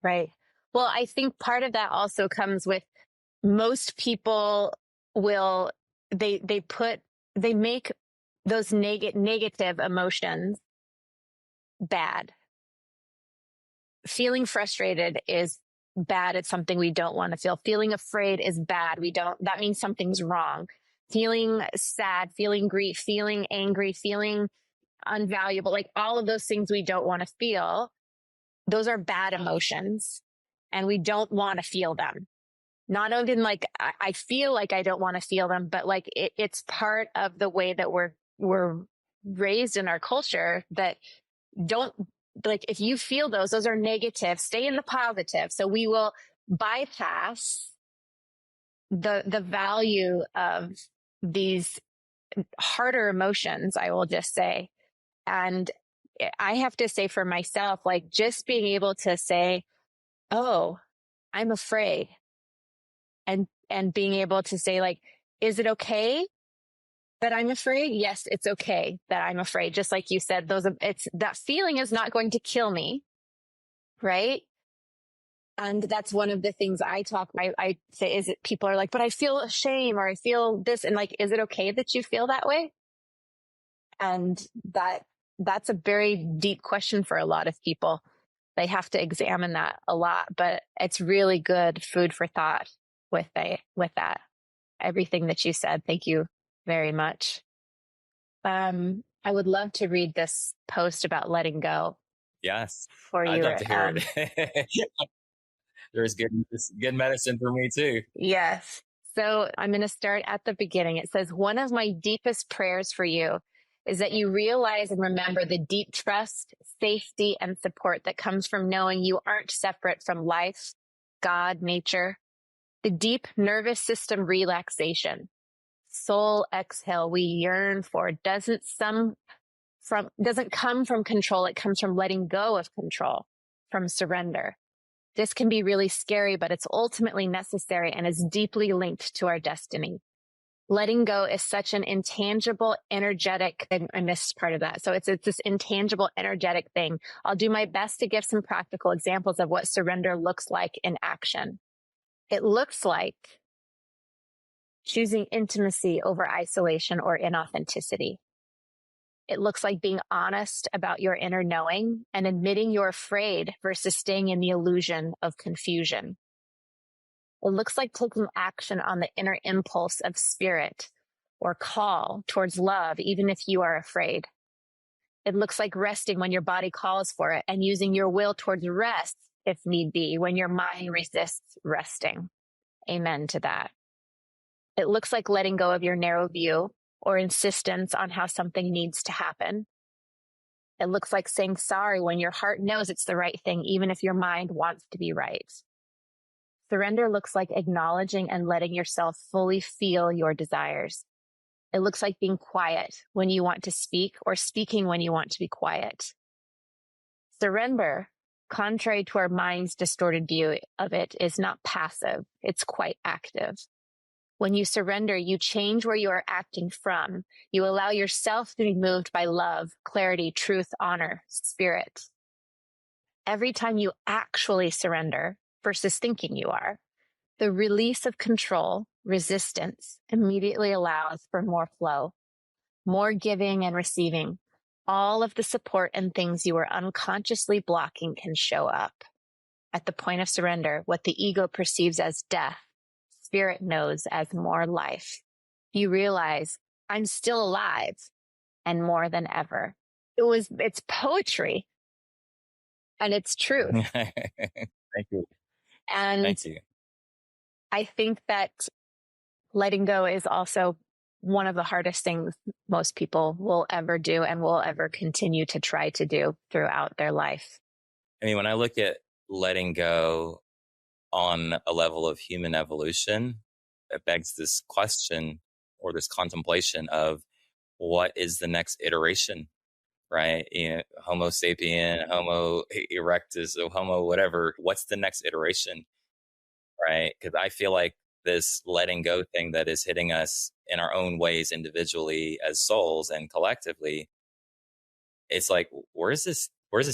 Right. Well, I think part of that also comes with most people will, they make those negative emotions bad. Feeling frustrated is bad. It's something we don't want to feel. Feeling afraid is bad. That means something's wrong. Feeling sad, feeling grief, feeling angry, feeling unvaluable, like all of those things we don't want to feel. Those are bad emotions and we don't want to feel them. Not even like, I feel like I don't want to feel them, but like it's part of the way that we're raised in our culture that don't, like, if you feel those are negative, stay in the positive. So we will bypass the value of these harder emotions, I will just say. And I have to say for myself, like just being able to say, oh, I'm afraid. And being able to say, like, is it okay that I'm afraid? Yes, it's okay that I'm afraid. Just like you said, that feeling is not going to kill me. Right. And that's one of the things I say people are like, but I feel shame or I feel this. And like, is it okay that you feel that way? And that's a very deep question for a lot of people. They have to examine that a lot, but it's really good food for thought with that. Everything that you said. Thank you very much. I would love to read this post about letting go. Yes. For you. I'd love to hear it. There's good medicine for me too. Yes. So I'm going to start at the beginning. It says, one of my deepest prayers for you is that you realize and remember the deep trust, safety, and support that comes from knowing you aren't separate from life, God, nature, the deep nervous system relaxation, soul exhale we yearn for doesn't come from control. It comes from letting go of control, from surrender. This can be really scary, but it's ultimately necessary and is deeply linked to our destiny. Letting go is such an intangible, energetic, and I missed part of that. So it's this intangible, energetic thing. I'll do my best to give some practical examples of what surrender looks like in action. It looks like choosing intimacy over isolation or inauthenticity. It looks like being honest about your inner knowing and admitting you're afraid versus staying in the illusion of confusion. It looks like taking action on the inner impulse of spirit or call towards love, even if you are afraid. It looks like resting when your body calls for it and using your will towards rest, if need be, when your mind resists resting. Amen to that. It looks like letting go of your narrow view or insistence on how something needs to happen. It looks like saying sorry when your heart knows it's the right thing, even if your mind wants to be right. Surrender looks like acknowledging and letting yourself fully feel your desires. It looks like being quiet when you want to speak or speaking when you want to be quiet. Surrender, contrary to our mind's distorted view of it, is not passive. It's quite active. When you surrender, you change where you are acting from. You allow yourself to be moved by love, clarity, truth, honor, spirit. Every time you actually surrender versus thinking you are, the release of control, resistance, immediately allows for more flow, more giving and receiving. All of the support and things you were unconsciously blocking can show up. At the point of surrender, what the ego perceives as death, spirit knows as more life. You realize, I'm still alive and more than ever. It's poetry and it's truth. Thank you. And Thank you. I think that letting go is also one of the hardest things most people will ever do and will ever continue to try to do throughout their life. I mean, when I look at letting go on a level of human evolution, it begs this question or this contemplation of what is the next iteration, right? You know, Homo sapien, Homo erectus, or Homo whatever. What's the next iteration, right? Because I feel like this letting go thing that is hitting us in our own ways individually as souls and collectively, it's like, where's this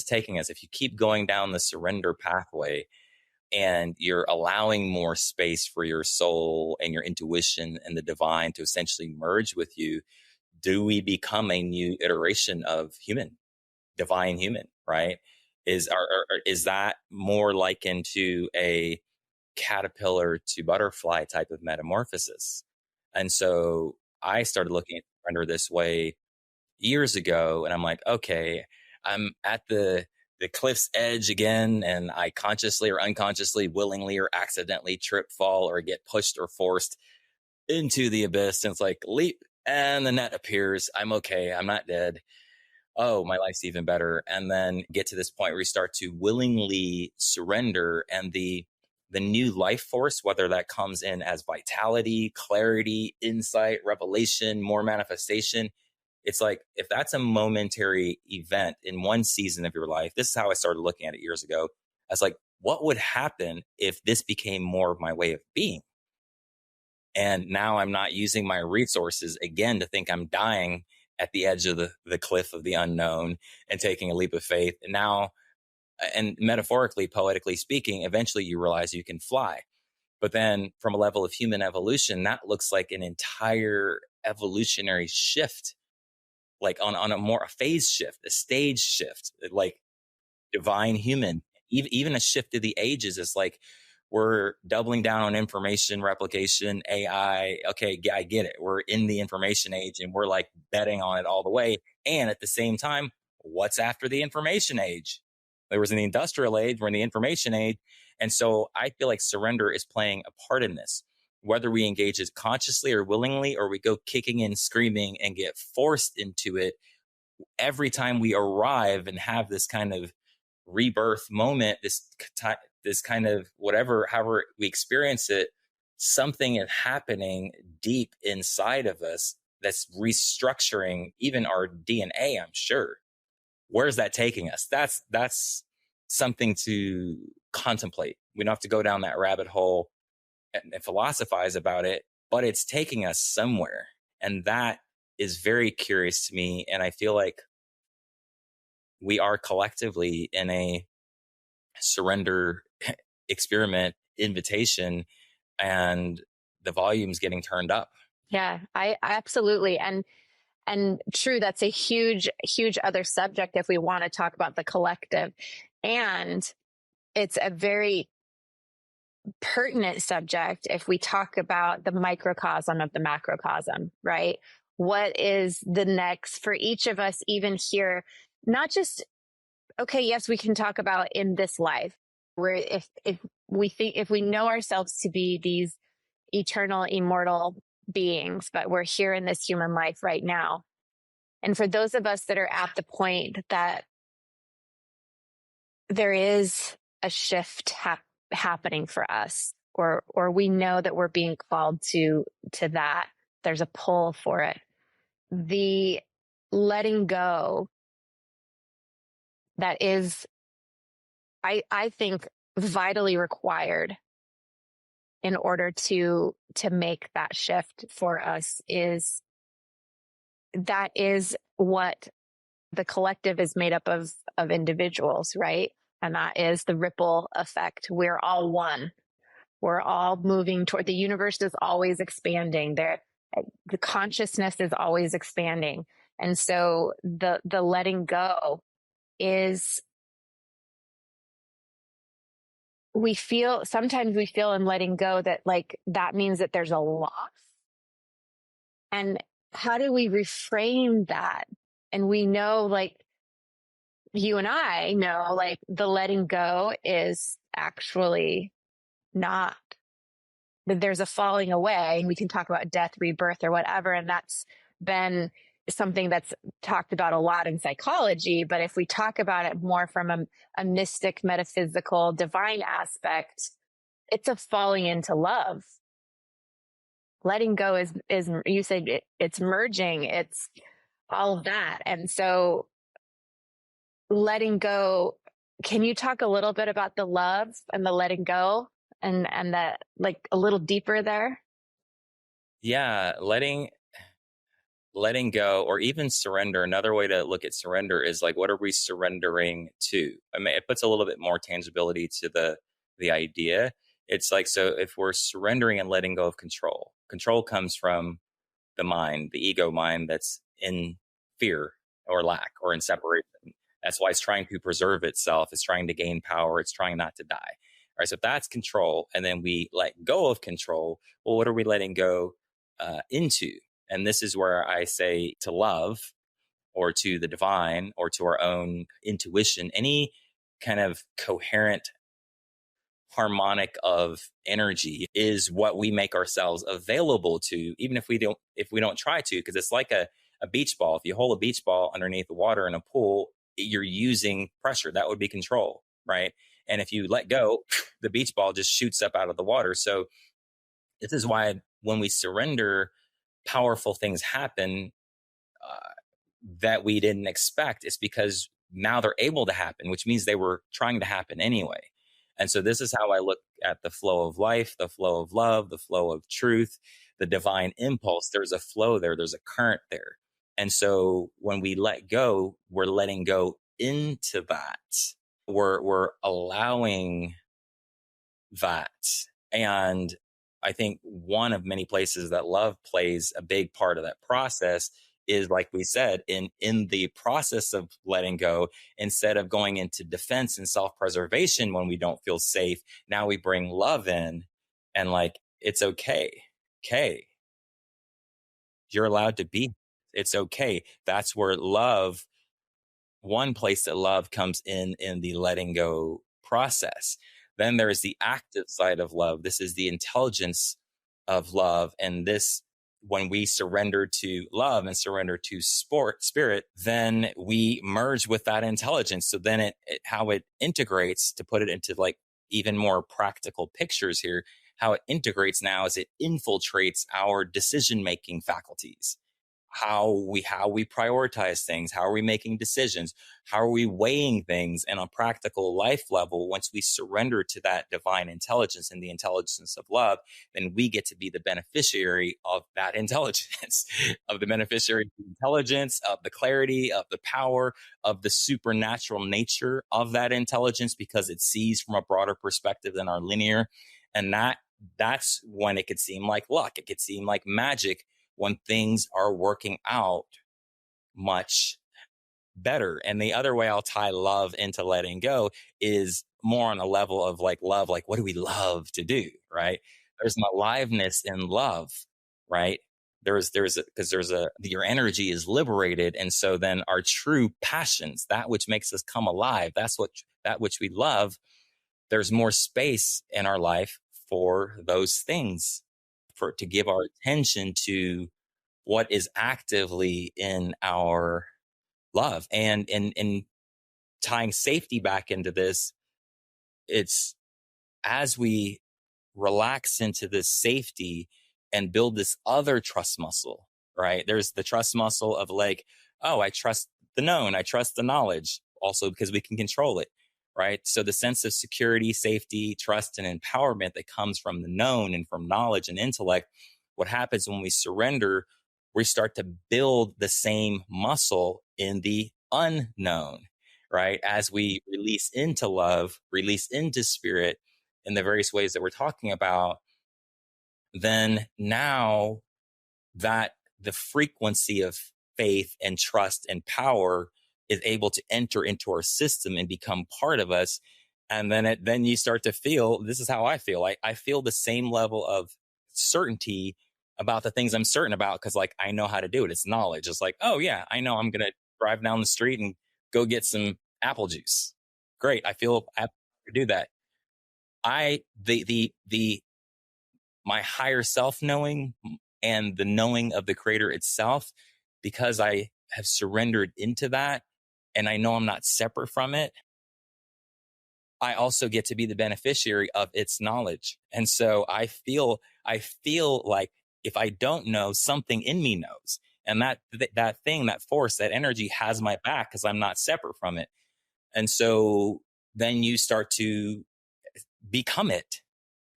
taking us? If you keep going down the surrender pathway and you're allowing more space for your soul and your intuition and the divine to essentially merge with you, do we become a new iteration of human, divine human, right? Is that more likened to a caterpillar to butterfly type of metamorphosis? And so I started looking at surrender this way years ago, and I'm like, okay, I'm at the cliff's edge again, and I consciously or unconsciously, willingly or accidentally trip, fall, or get pushed or forced into the abyss. And it's like, leap, and the net appears. I'm okay. I'm not dead. Oh, my life's even better. And then get to this point where you start to willingly surrender, and the new life force, whether that comes in as vitality, clarity, insight, revelation, more manifestation. It's like, if that's a momentary event in one season of your life, this is how I started looking at it years ago. I was like, what would happen if this became more of my way of being? And now I'm not using my resources again to think I'm dying at the edge of the cliff of the unknown and taking a leap of faith. And now, and metaphorically, poetically speaking, eventually you realize you can fly. But then from a level of human evolution, that looks like an entire evolutionary shift, like on a phase shift, a stage shift, like divine human, even a shift of the ages. Is like, we're doubling down on information replication, AI. Okay, I get it. We're in the information age and we're like betting on it all the way. And at the same time, what's after the information age? There was an industrial age, we're in the information age. And so I feel like surrender is playing a part in this, whether we engage it consciously or willingly, or we go kicking and screaming and get forced into it. Every time we arrive and have this kind of rebirth moment, this kind of whatever, however we experience it, something is happening deep inside of us that's restructuring even our DNA, I'm sure. Where's that taking us? That's something to contemplate. We don't have to go down that rabbit hole and philosophize about it, but it's taking us somewhere. And that is very curious to me. And I feel like we are collectively in a surrender experiment invitation, and the volume's getting turned up. Yeah, I absolutely. And true, that's a huge, huge other subject if we want to talk about the collective. And it's a very pertinent subject if we talk about the microcosm of the macrocosm, right? What is the next for each of us, even here? Not just, okay, yes, we can talk about in this life, where if we know ourselves to be these eternal, immortal beings, but we're here in this human life right now. And for those of us that are at the point that there is a shift happening for us, or we know that we're being called to that, there's a pull for it. The letting go that is, I think, vitally required in order to make that shift for us is what the collective is made up of individuals, right? And that is the ripple effect. We're all one. We're all moving toward, the universe is always expanding. The consciousness is always expanding. And so the letting go is, sometimes we feel in letting go that like, that means that there's a loss. And how do we reframe that? And we know, like, you and I know, like, the letting go is actually not that there's a falling away. And we can talk about death, rebirth, or whatever. And that's been something that's talked about a lot in psychology. But if we talk about it more from a mystic, metaphysical, divine aspect, it's a falling into love. Letting go is you said it's merging, it's all of that. And so letting go, can you talk a little bit about the love and the letting go and that, like, a little deeper there? Yeah, letting go or even surrender. Another way to look at surrender is like, what are we surrendering to? I mean, it puts a little bit more tangibility to the idea. It's like, so if we're surrendering and letting go of control, control comes from the mind, the ego mind that's in fear or lack or in separation. That's why it's trying to preserve itself. It's trying to gain power. It's trying not to die. All right. So if that's control, and then we let go of control, well, what are we letting go into? And this is where I say to love or to the divine or to our own intuition, any kind of coherent harmonic of energy is what we make ourselves available to, even if we don't try to, because it's like a beach ball. If you hold a beach ball underneath the water in a pool, you're using pressure. That would be control, right? And if you let go, the beach ball just shoots up out of the water. So this is why when we surrender, powerful things happen that we didn't expect. It's because now they're able to happen, which means they were trying to happen anyway. And so this is how I look at the flow of life, the flow of love, the flow of truth, the divine impulse. There's a flow there. There's a current there. And so when we let go, we're letting go into that. We're allowing that. And I think one of many places that love plays a big part of that process is, like we said, in the process of letting go, instead of going into defense and self-preservation when we don't feel safe, now we bring love in and, like, it's okay. Okay. You're allowed to be. It's okay. That's where love, one place that love comes in the letting go process. Then there's the active side of love. This is the intelligence of love. And this, when we surrender to love and surrender to spirit, then we merge with that intelligence. So then how it integrates, to put it into like even more practical pictures here, how it integrates now is it infiltrates our decision-making faculties. How we prioritize things, how are we making decisions, how are we weighing things, and on a practical life level, once we surrender to that divine intelligence and the intelligence of love, then we get to be the beneficiary of that intelligence, of the beneficiary of the intelligence, of the clarity, of the power, of the supernatural nature of that intelligence, because it sees from a broader perspective than our linear. And that's when it could seem like luck. It could seem like magic when things are working out much better. And the other way I'll tie love into letting go is more on a level of like love, like what do we love to do, right? There's an aliveness in love, right? Your energy is liberated. And so then our true passions, that which makes us come alive, that which we love, there's more space in our life for those things, to give our attention to what is actively in our love. And in tying safety back into this, it's as we relax into this safety and build this other trust muscle, right? There's the trust muscle of like, oh, I trust the known, I trust the knowledge, also because we can control it, right? So the sense of security, safety, trust, and empowerment that comes from the known and from knowledge and intellect, what happens when we surrender, we start to build the same muscle in the unknown, right? As we release into love, release into spirit in the various ways that we're talking about, then now that the frequency of faith and trust and power is able to enter into our system and become part of us. And then you start to feel, this is how I feel. I feel the same level of certainty about the things I'm certain about, because like I know how to do it. It's knowledge. It's like, oh yeah, I know I'm gonna drive down the street and go get some apple juice. Great. I feel I have to do that. my higher self knowing and the knowing of the creator itself, because I have surrendered into that and I know I'm not separate from it, I also get to be the beneficiary of its knowledge. And so I feel like if I don't know, something in me knows. And that thing, that force, that energy has my back because I'm not separate from it. And so then you start to become it,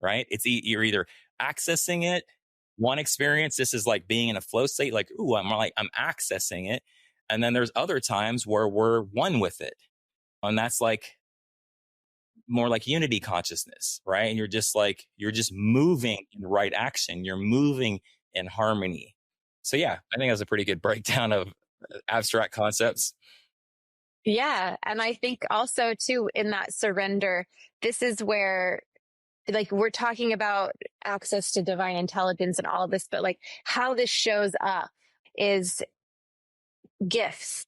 right? You're either accessing it. One experience, this is like being in a flow state, like, ooh, I'm accessing it. And then there's other times where we're one with it. And that's like more like unity consciousness, right? And you're just moving in the right action. You're moving in harmony. So yeah, I think that's a pretty good breakdown of abstract concepts. Yeah. And I think also too, in that surrender, this is where, like, we're talking about access to divine intelligence and all of this, but like how this shows up is gifts.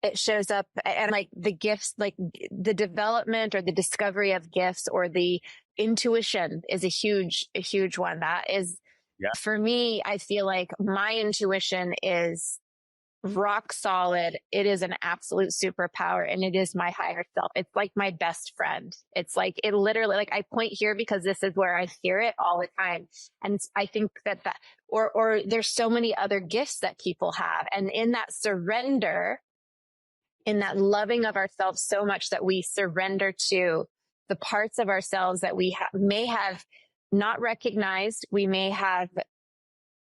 It shows up, and like the gifts, like the development or the discovery of gifts, or the intuition is a huge one. That is, Yeah. for me, I feel like my intuition is rock solid. It is an absolute superpower, and it is my higher self. It's like my best friend. It's like, it literally, like, I point here because this is where I hear it all the time. And I think that or there's so many other gifts that people have. And in that surrender, in that loving of ourselves so much that we surrender to the parts of ourselves that we may have not recognized, we may have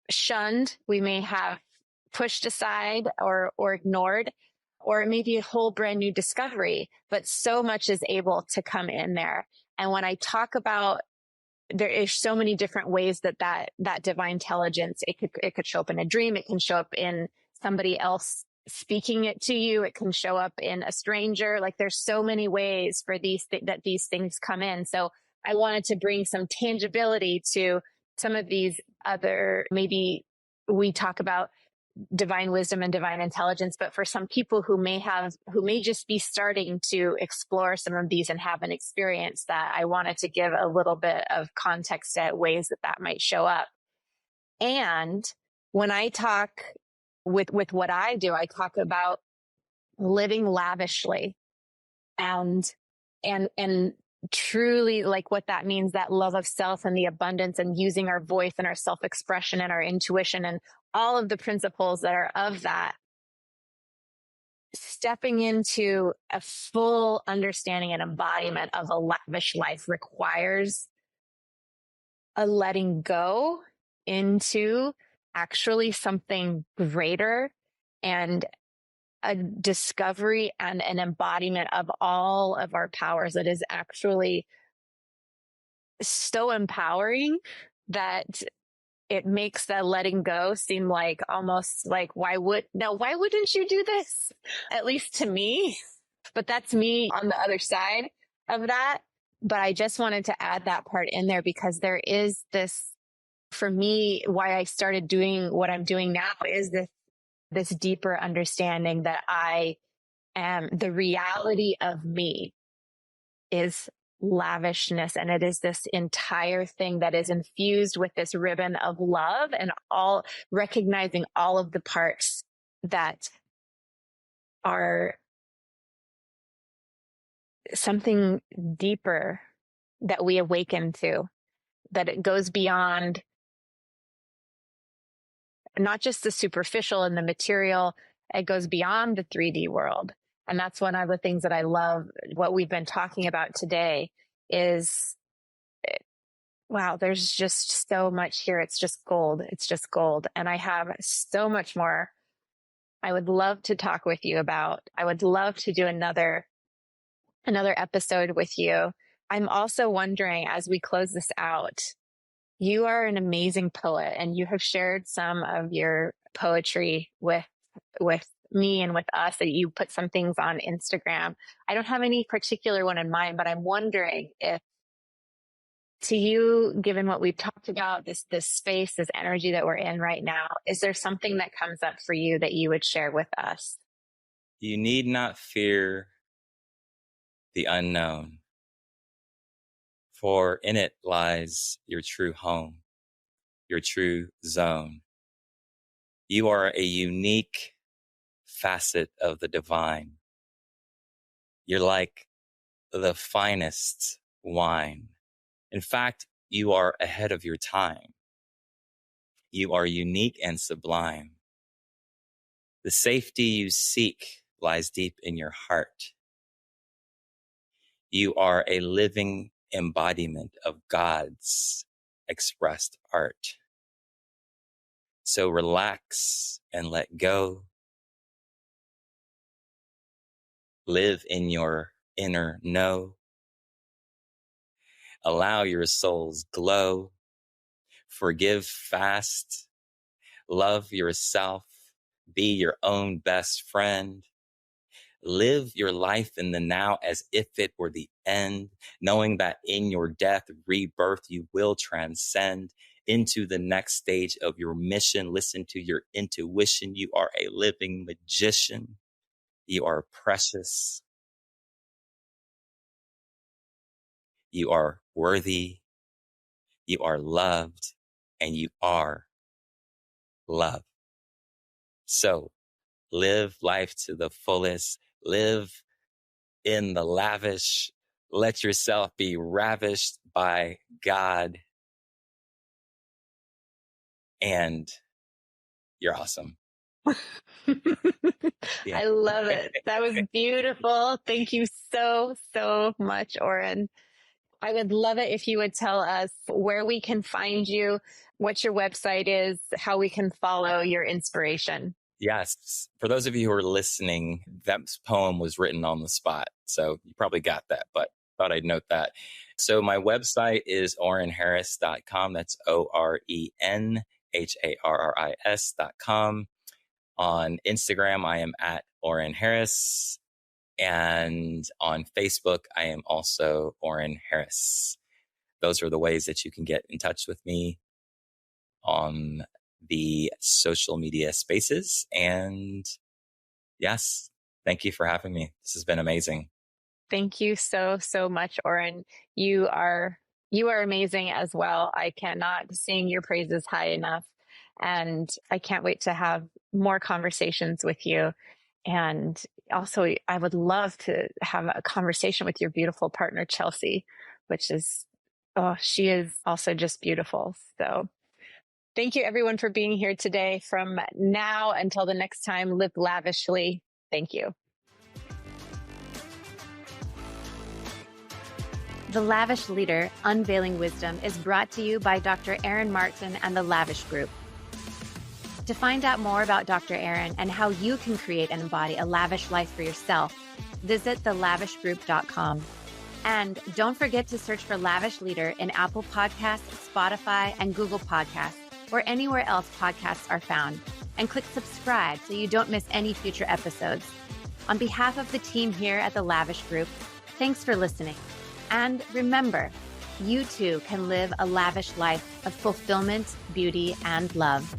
shunned, we may have pushed aside or ignored, or it may be a whole brand new discovery, but so much is able to come in there. And when I talk about, there is so many different ways that divine intelligence, it could show up in a dream. It can show up in somebody else speaking it to you. It can show up in a stranger. Like, there's so many ways for these things come in. So I wanted to bring some tangibility to some of these other, maybe we talk about divine wisdom and divine intelligence, but for some people who may just be starting to explore some of these and have an experience, that I wanted to give a little bit of context at ways that might show up. And when I talk with what I do, I talk about living lavishly and truly, like, what that means, that love of self and the abundance, and using our voice and our self-expression and our intuition and all of the principles that are of that. Stepping into a full understanding and embodiment of a lavish life requires a letting go into actually something greater, and a discovery and an embodiment of all of our powers that is actually so empowering that it makes that letting go seem like, almost like, why wouldn't you do this? At least to me. But that's me on the other side of that. But I just wanted to add that part in there, because there is this, for me, why I started doing what I'm doing now is this deeper understanding that I am, the reality of me is lavishness. And it is this entire thing that is infused with this ribbon of love, and all recognizing all of the parts that are something deeper that we awaken to, that it goes beyond not just the superficial and the material, it goes beyond the 3D world. And that's one of the things that I love, what we've been talking about today is, wow, there's just so much here. It's just gold. It's just gold. And I have so much more I would love to talk with you about. I would love to do another episode with you. I'm also wondering, as we close this out, you are an amazing poet, and you have shared some of your poetry with me and with us, that you put some things on Instagram. I don't have any particular one in mind, but I'm wondering if, to you, given what we've talked about, this space, this energy that we're in right now, is there something that comes up for you that you would share with us? You need not fear the unknown, for in it lies your true home, your true zone. You are a unique facet of the divine. You're like the finest wine. In fact, you are ahead of your time. You are unique and sublime. The safety you seek lies deep in your heart. You are a living embodiment of God's expressed art. So relax and let go. Live in your inner know. Allow your soul's glow. Forgive fast. Love yourself. Be your own best friend. Live your life in the now as if it were the end, knowing that in your death, rebirth, you will transcend into the next stage of your mission. Listen to your intuition. You are a living magician. You are precious. You are worthy. You are loved, and you are love. So live life to the fullest. Live in the lavish. Let yourself be ravished by God. And you're awesome. Yeah. I love it. That was beautiful. Thank you so, so much, Oren. I would love it if you would tell us where we can find you, what your website is, how we can follow your inspiration. Yes. For those of you who are listening, that poem was written on the spot. So you probably got that, but thought I'd note that. So my website is orenharris.com. That's ORENHARRIS.com. On Instagram, I am at Oren Harris. And on Facebook, I am also Oren Harris. Those are the ways that you can get in touch with me on the social media spaces. And yes, thank you for having me. This has been amazing. Thank you so, so much, Oren. You are amazing as well. I cannot sing your praises high enough. And I can't wait to have more conversations with you. And also, I would love to have a conversation with your beautiful partner, Chelsea, which is, she is also just beautiful. So thank you, everyone, for being here today. From now until the next time, live lavishly. Thank you. The Lavish Leader, Unveiling Wisdom is brought to you by Dr. Erin Martin and the Lavish Group. To find out more about Dr. Erin and how you can create and embody a lavish life for yourself, visit thelavishgroup.com. And don't forget to search for Lavish Leader in Apple Podcasts, Spotify, and Google Podcasts, or anywhere else podcasts are found. And click subscribe so you don't miss any future episodes. On behalf of the team here at the Lavish Group, thanks for listening. And remember, you too can live a lavish life of fulfillment, beauty, and love.